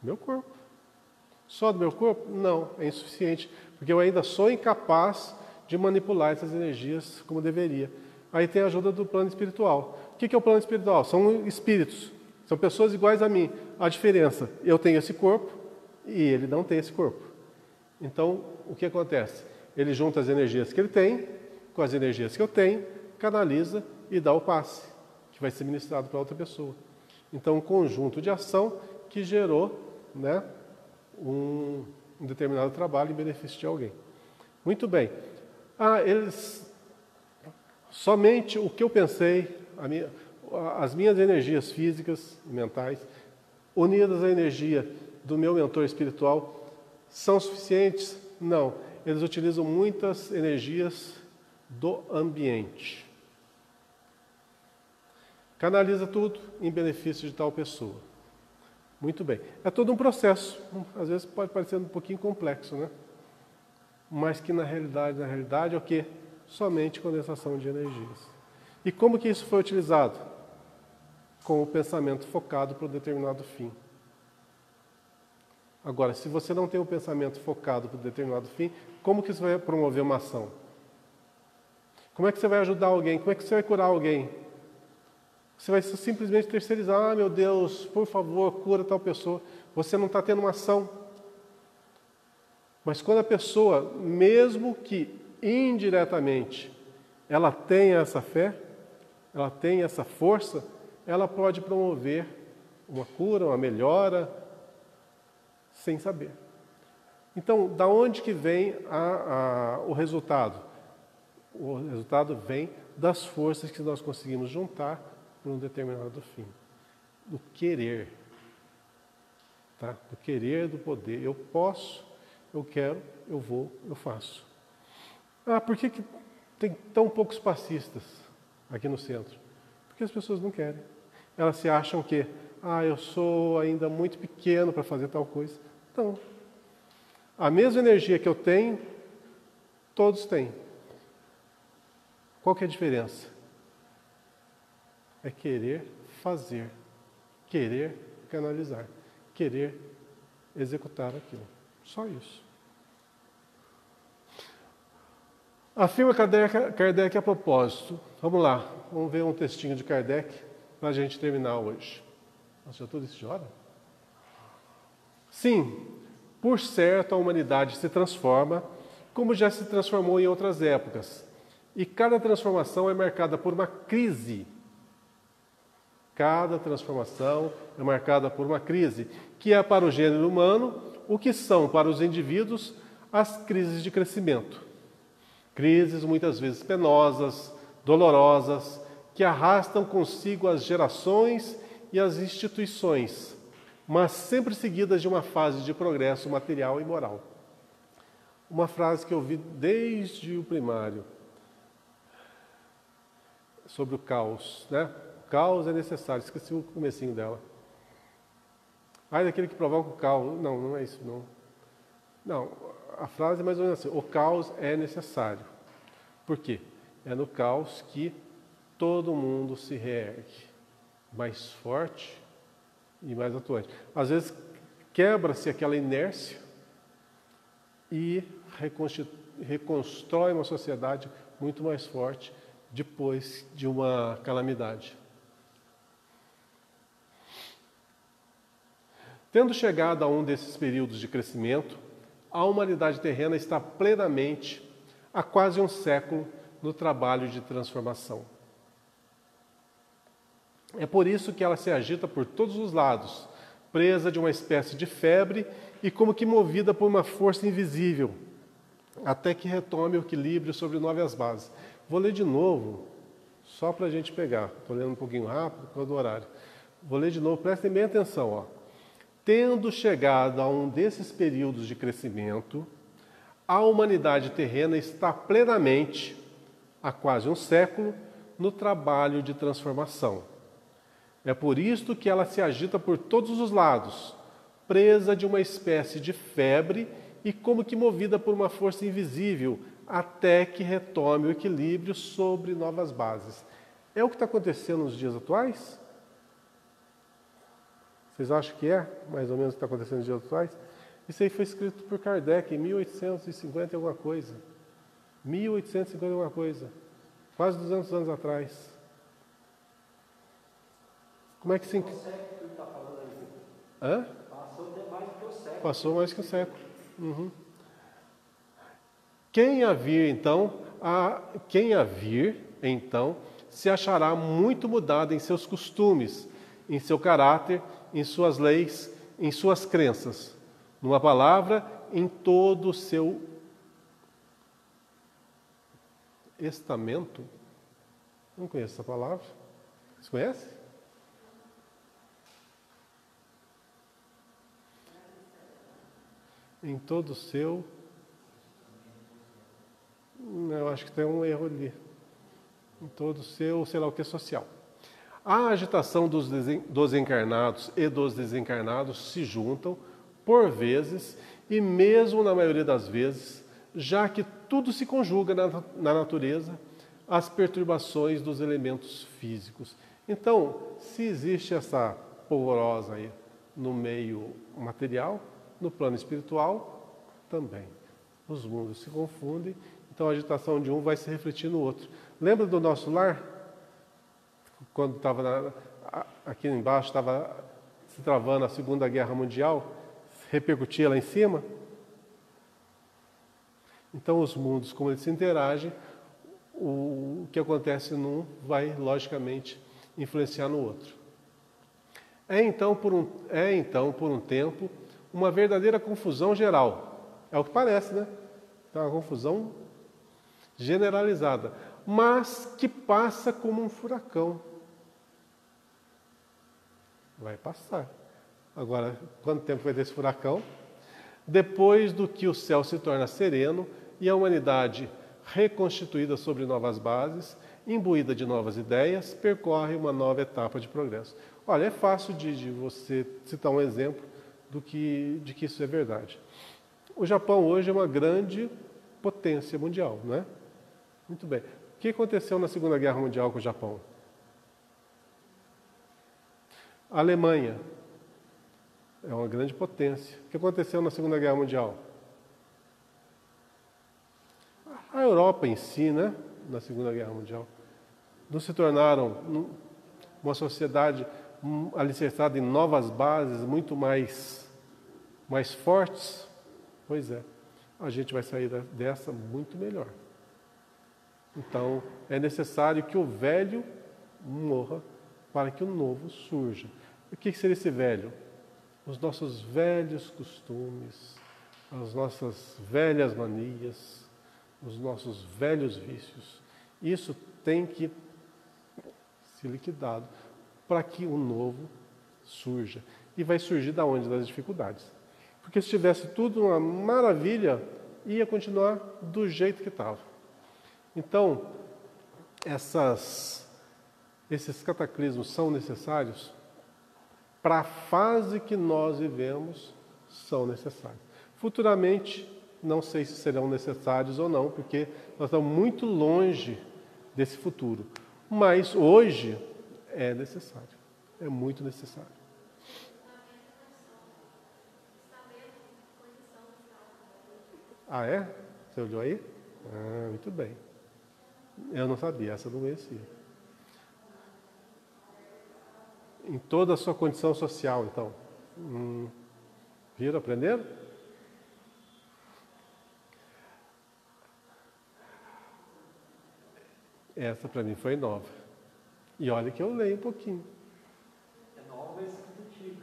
Meu corpo. Só do meu corpo? Não, é insuficiente, porque eu ainda sou incapaz de manipular essas energias como deveria. Aí tem a ajuda do plano espiritual. O que é o plano espiritual? São espíritos, são pessoas iguais a mim. A diferença, eu tenho esse corpo e ele não tem esse corpo. Então, o que acontece? Ele junta as energias que ele tem com as energias que eu tenho, canaliza e dá o passe, que vai ser ministrado para outra pessoa. Então, um conjunto de ação que gerou, um determinado trabalho em benefício de alguém. Muito bem. Somente o que eu pensei, as minhas energias físicas e mentais, unidas à energia do meu mentor espiritual, são suficientes? Não. Eles utilizam muitas energias do ambiente. Canaliza tudo em benefício de tal pessoa. Muito bem. É todo um processo. Às vezes pode parecer um pouquinho complexo, né? Mas que na realidade é o quê? Somente condensação de energias. E como que isso foi utilizado? Com o pensamento focado para um determinado fim. Agora, se você não tem o pensamento focado para um determinado fim, como que você vai promover uma ação? Como é que você vai ajudar alguém? Como é que você vai curar alguém? Você vai simplesmente terceirizar, meu Deus, por favor, cura tal pessoa. Você não está tendo uma ação. Mas quando a pessoa, mesmo que indiretamente, ela tenha essa fé, ela tenha essa força, ela pode promover uma cura, uma melhora, sem saber. Então, da onde que vem o resultado? O resultado vem das forças que nós conseguimos juntar para um determinado fim. Do querer. Tá? Do querer, do poder. Eu posso, eu quero, eu vou, eu faço. Por que tem tão poucos passistas aqui no centro? Porque as pessoas não querem. Elas se acham que, eu sou ainda muito pequeno para fazer tal coisa. Então, a mesma energia que eu tenho, todos têm. Qual que é a diferença? É querer fazer, querer canalizar, querer executar aquilo. Só isso. Afirma Kardec a propósito. Vamos lá, vamos ver um textinho de Kardec para a gente terminar hoje. Nossa, já estou de hora? Sim, por certo a humanidade se transforma, como já se transformou em outras épocas. E cada transformação é marcada por uma crise. Cada transformação é marcada por uma crise, que é para o gênero humano o que são para os indivíduos as crises de crescimento. Crises muitas vezes penosas, dolorosas, que arrastam consigo as gerações e as instituições, mas sempre seguidas de uma fase de progresso material e moral. Uma frase que eu vi desde o primário, sobre o caos, né? O caos é necessário, esqueci o comecinho dela. Ai daquele que provoca o caos. Não, não é isso, não. Não, a frase é mais ou menos assim, o caos é necessário. Por quê? É no caos que todo mundo se reergue, mais forte e mais atuante. Às vezes quebra-se aquela inércia e reconstrói uma sociedade muito mais forte depois de uma calamidade. Tendo chegado a um desses períodos de crescimento, a humanidade terrena está plenamente, há quase um século, no trabalho de transformação. É por isso que ela se agita por todos os lados, presa de uma espécie de febre e como que movida por uma força invisível, até que retome o equilíbrio sobre novas bases. Vou ler de novo, só para a gente pegar. Estou lendo um pouquinho rápido, por causa do horário. Vou ler de novo, prestem bem atenção. Ó. Tendo chegado a um desses períodos de crescimento, a humanidade terrena está plenamente, há quase um século, no trabalho de transformação. É por isto que ela se agita por todos os lados, presa de uma espécie de febre e como que movida por uma força invisível, até que retome o equilíbrio sobre novas bases. É o que está acontecendo nos dias atuais? Vocês acham que é mais ou menos o que está acontecendo nos dias atuais? Isso aí foi escrito por Kardec em 1850 e alguma coisa. 1850 e alguma coisa. Quase 200 anos atrás. Como é que se... O século que ele está falando aí. Hã? Passou até mais do que o século. Passou mais que um século. Uhum. Quem a vir, então, se achará muito mudado em seus costumes, em seu caráter, em suas leis, em suas crenças. Numa palavra, em todo o seu estamento. Não conheço essa palavra. Você conhece? Em todo o seu... Eu acho que tem um erro ali. Em todo o seu, sei lá o que, social. A agitação dos encarnados e dos desencarnados se juntam, por vezes, e mesmo na maioria das vezes, já que tudo se conjuga na natureza, as perturbações dos elementos físicos. Então, se existe essa polvorosa aí no meio material, no plano espiritual, também. Os mundos se confundem, então a agitação de um vai se refletir no outro. Lembra do nosso lar? Quando estava aqui embaixo, estava se travando a Segunda Guerra Mundial, repercutia lá em cima. Então os mundos, como eles se interagem, o que acontece num vai, logicamente, influenciar no outro. É então, por um tempo, uma verdadeira confusão geral. É o que parece, né? É uma confusão generalizada, mas que passa como um furacão. Vai passar. Agora, quanto tempo vai ter esse furacão? Depois do que o céu se torna sereno e a humanidade, reconstituída sobre novas bases, imbuída de novas ideias, percorre uma nova etapa de progresso. Olha, é fácil de você citar um exemplo de que isso é verdade. O Japão hoje é uma grande potência mundial, não é? Muito bem. O que aconteceu na Segunda Guerra Mundial com o Japão? A Alemanha é uma grande potência. O que aconteceu na Segunda Guerra Mundial? A Europa em si, né, na Segunda Guerra Mundial, não se tornaram uma sociedade alicerçada em novas bases, muito mais fortes? Pois é, a gente vai sair dessa muito melhor. Então, é necessário que o velho morra para que o novo surja. O que seria esse velho? Os nossos velhos costumes, as nossas velhas manias, os nossos velhos vícios. Isso tem que ser liquidado para que o novo surja. E vai surgir da onde? Das dificuldades. Porque se tivesse tudo uma maravilha, ia continuar do jeito que estava. Então, esses cataclismos são necessários para a fase que nós vivemos, são necessários. Futuramente, não sei se serão necessários ou não, porque nós estamos muito longe desse futuro. Mas hoje é necessário, é muito necessário. Ah, é? Você olhou aí? Ah, muito bem. Eu não sabia, essa eu não conhecia. Em toda a sua condição social, então. Viram, aprenderam? Essa para mim foi nova. E olha que eu leio um pouquinho. É nova, mas antigo.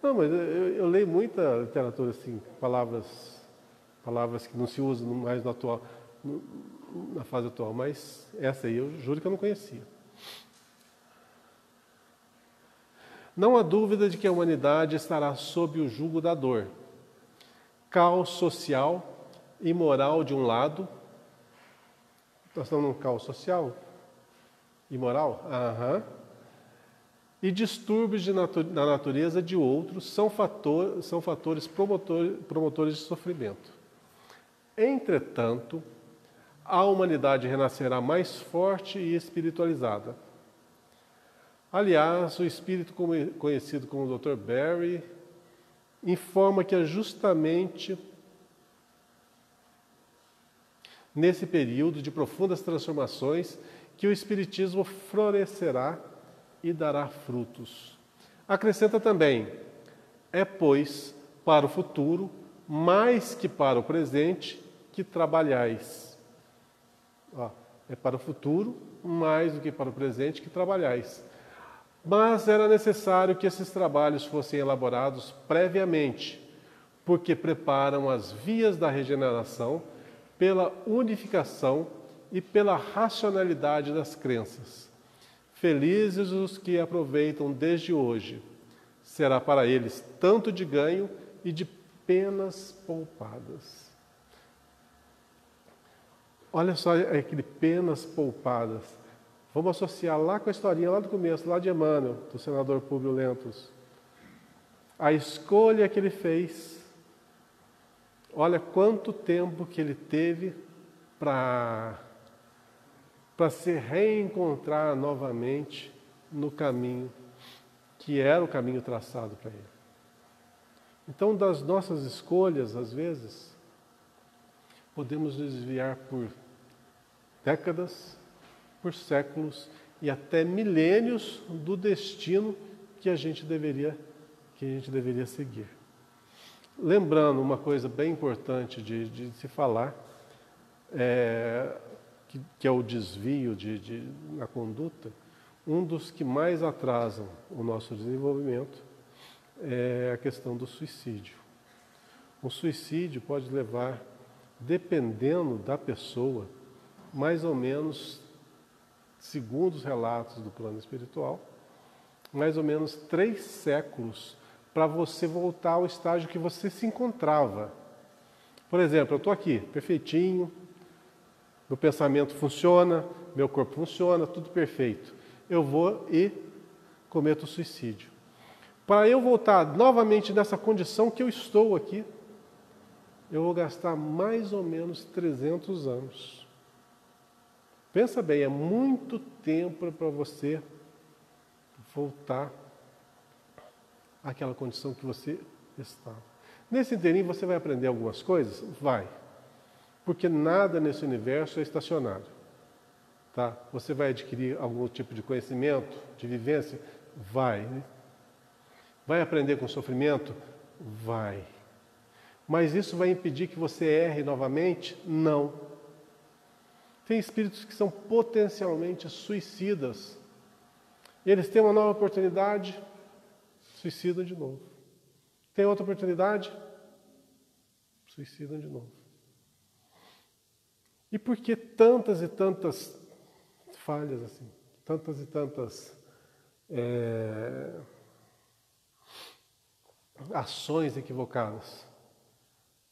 Não, mas eu leio muita literatura assim, palavras que não se usam mais no atual, na fase atual, mas essa aí eu juro que eu não conhecia. Não há dúvida de que a humanidade estará sob o jugo da dor. Caos social e moral de um lado. Nós estamos num caos social e moral? Aham. E distúrbios da natureza de outros são fatores promotores de sofrimento. Entretanto, a humanidade renascerá mais forte e espiritualizada. Aliás, o espírito conhecido como Dr. Barry informa que é justamente nesse período de profundas transformações que o espiritismo florescerá e dará frutos. Acrescenta também: é, pois, para o futuro, mais que para o presente, que trabalhais. É para o futuro, mais do que para o presente, que trabalhais. Mas era necessário que esses trabalhos fossem elaborados previamente, porque preparam as vias da regeneração pela unificação e pela racionalidade das crenças. Felizes os que aproveitam desde hoje. Será para eles tanto de ganho e de penas poupadas. Olha só aquele penas poupadas. Vamos associar lá com a historinha lá do começo, lá de Emmanuel, do senador Públio Lentulus. A escolha que ele fez. Olha quanto tempo que ele teve para se reencontrar novamente no caminho que era o caminho traçado para ele. Então, das nossas escolhas, às vezes, podemos desviar por décadas, por séculos e até milênios do destino que a gente deveria seguir. Lembrando uma coisa bem importante de se falar, que é o desvio na conduta. Um dos que mais atrasam o nosso desenvolvimento é a questão do suicídio. O suicídio pode levar, dependendo da pessoa, mais ou menos, segundo os relatos do plano espiritual, mais ou menos 3 séculos para você voltar ao estágio que você se encontrava. Por exemplo, eu estou aqui, perfeitinho, meu pensamento funciona, meu corpo funciona, tudo perfeito. Eu vou e cometo suicídio. Para eu voltar novamente nessa condição que eu estou aqui, eu vou gastar mais ou menos 300 anos. Pensa bem, é muito tempo para você voltar àquela condição que você estava. Nesse inteirinho você vai aprender algumas coisas? Vai. Porque nada nesse universo é estacionário. Tá? Você vai adquirir algum tipo de conhecimento, de vivência? Vai. Vai aprender com sofrimento? Vai. Mas isso vai impedir que você erre novamente? Não. Tem espíritos que são potencialmente suicidas. Eles têm uma nova oportunidade, suicidam de novo. Tem outra oportunidade, suicidam de novo. E por que tantas e tantas falhas assim? Tantas e tantas ações equivocadas?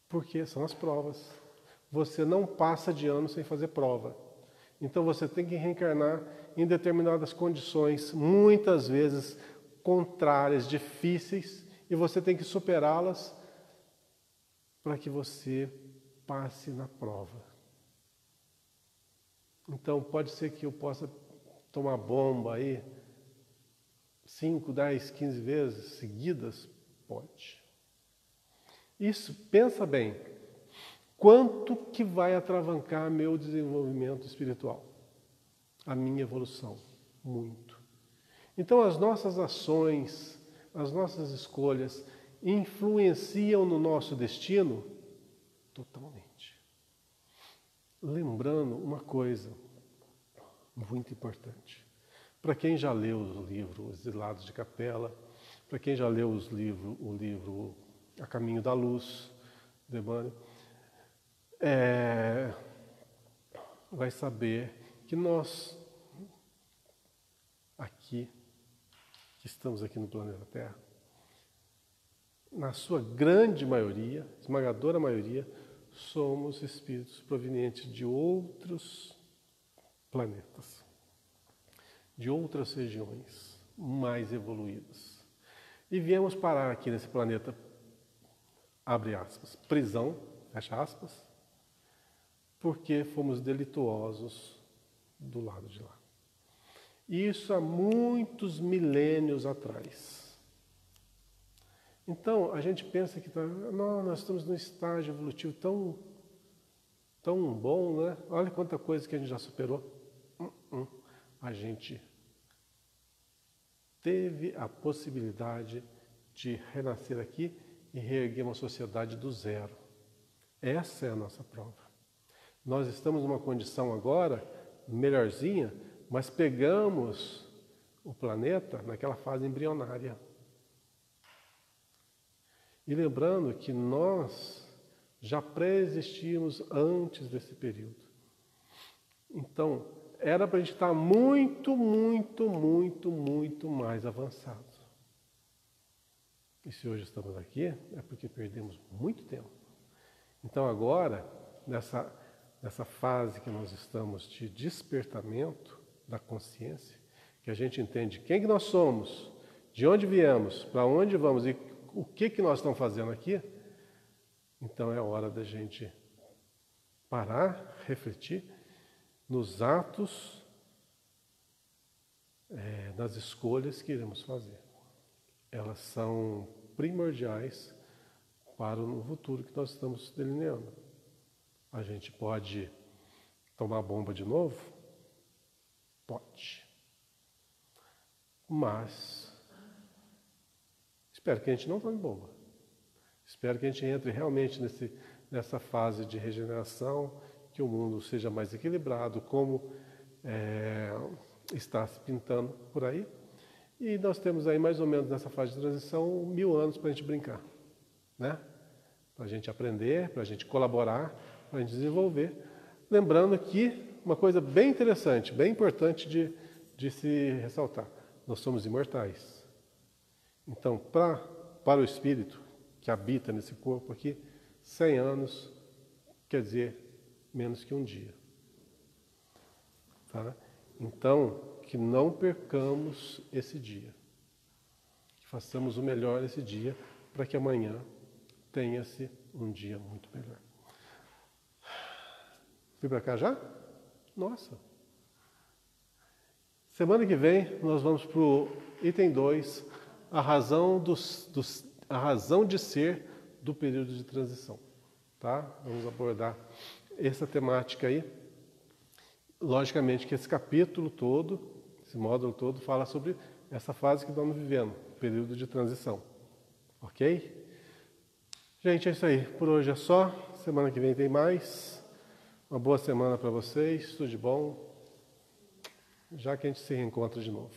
Porque são as provas. Você não passa de ano sem fazer prova. Então você tem que reencarnar em determinadas condições, muitas vezes contrárias, difíceis, e você tem que superá-las para que você passe na prova. Então pode ser que eu possa tomar bomba aí 5, 10, 15 vezes seguidas? Pode. Isso, pensa bem, quanto que vai atravancar meu desenvolvimento espiritual? A minha evolução? Muito. Então as nossas ações, as nossas escolhas influenciam no nosso destino? Totalmente. Lembrando uma coisa muito importante. Para quem já leu o livro Os Exilados de Capela, para quem já leu o livro A Caminho da Luz, de Emmanuel, vai saber que nós, aqui, que estamos aqui no planeta Terra, na sua grande maioria, esmagadora maioria, somos espíritos provenientes de outros planetas, de outras regiões mais evoluídas. E viemos parar aqui nesse planeta, abre aspas, prisão, fecha aspas, porque fomos delituosos do lado de lá. Isso há muitos milênios atrás. Então, a gente pensa que nós estamos num estágio evolutivo tão bom, né? Olha quanta coisa que a gente já superou. A gente teve a possibilidade de renascer aqui e reerguer uma sociedade do zero. Essa é a nossa prova. Nós estamos numa condição agora melhorzinha, mas pegamos o planeta naquela fase embrionária. E lembrando que nós já pré-existíamos antes desse período. Então, era para a gente estar muito mais avançado. E se hoje estamos aqui, é porque perdemos muito tempo. Então agora, nessa fase que nós estamos de despertamento da consciência, que a gente entende quem que nós somos, de onde viemos, para onde vamos e o que nós estamos fazendo aqui, então é hora da gente parar, refletir nos atos, nas escolhas que iremos fazer. Elas são primordiais para o futuro que nós estamos delineando. A gente pode tomar bomba de novo? Pode. Mas espero que a gente não tome bomba. Espero que a gente entre realmente nessa fase de regeneração, que o mundo seja mais equilibrado, como está se pintando por aí. E nós temos aí mais ou menos nessa fase de transição 1000 anos para a gente brincar, né? Para a gente aprender, para a gente colaborar, para a gente desenvolver. Lembrando que uma coisa bem interessante, bem importante de se ressaltar, nós somos imortais. Então, para o espírito que habita nesse corpo aqui, 100 anos quer dizer menos que um dia. Tá? Então, que não percamos esse dia. Que façamos o melhor esse dia para que amanhã tenha-se um dia muito melhor. Fui para cá já? Nossa! Semana que vem nós vamos para o item 2, a razão de ser do período de transição. Tá? Vamos abordar essa temática aí. Logicamente que esse capítulo todo, esse módulo todo, fala sobre essa fase que estamos vivendo, período de transição. Ok? Gente, é isso aí. Por hoje é só. Semana que vem tem mais. Uma boa semana para vocês. Tudo de bom. Já que a gente se reencontra de novo.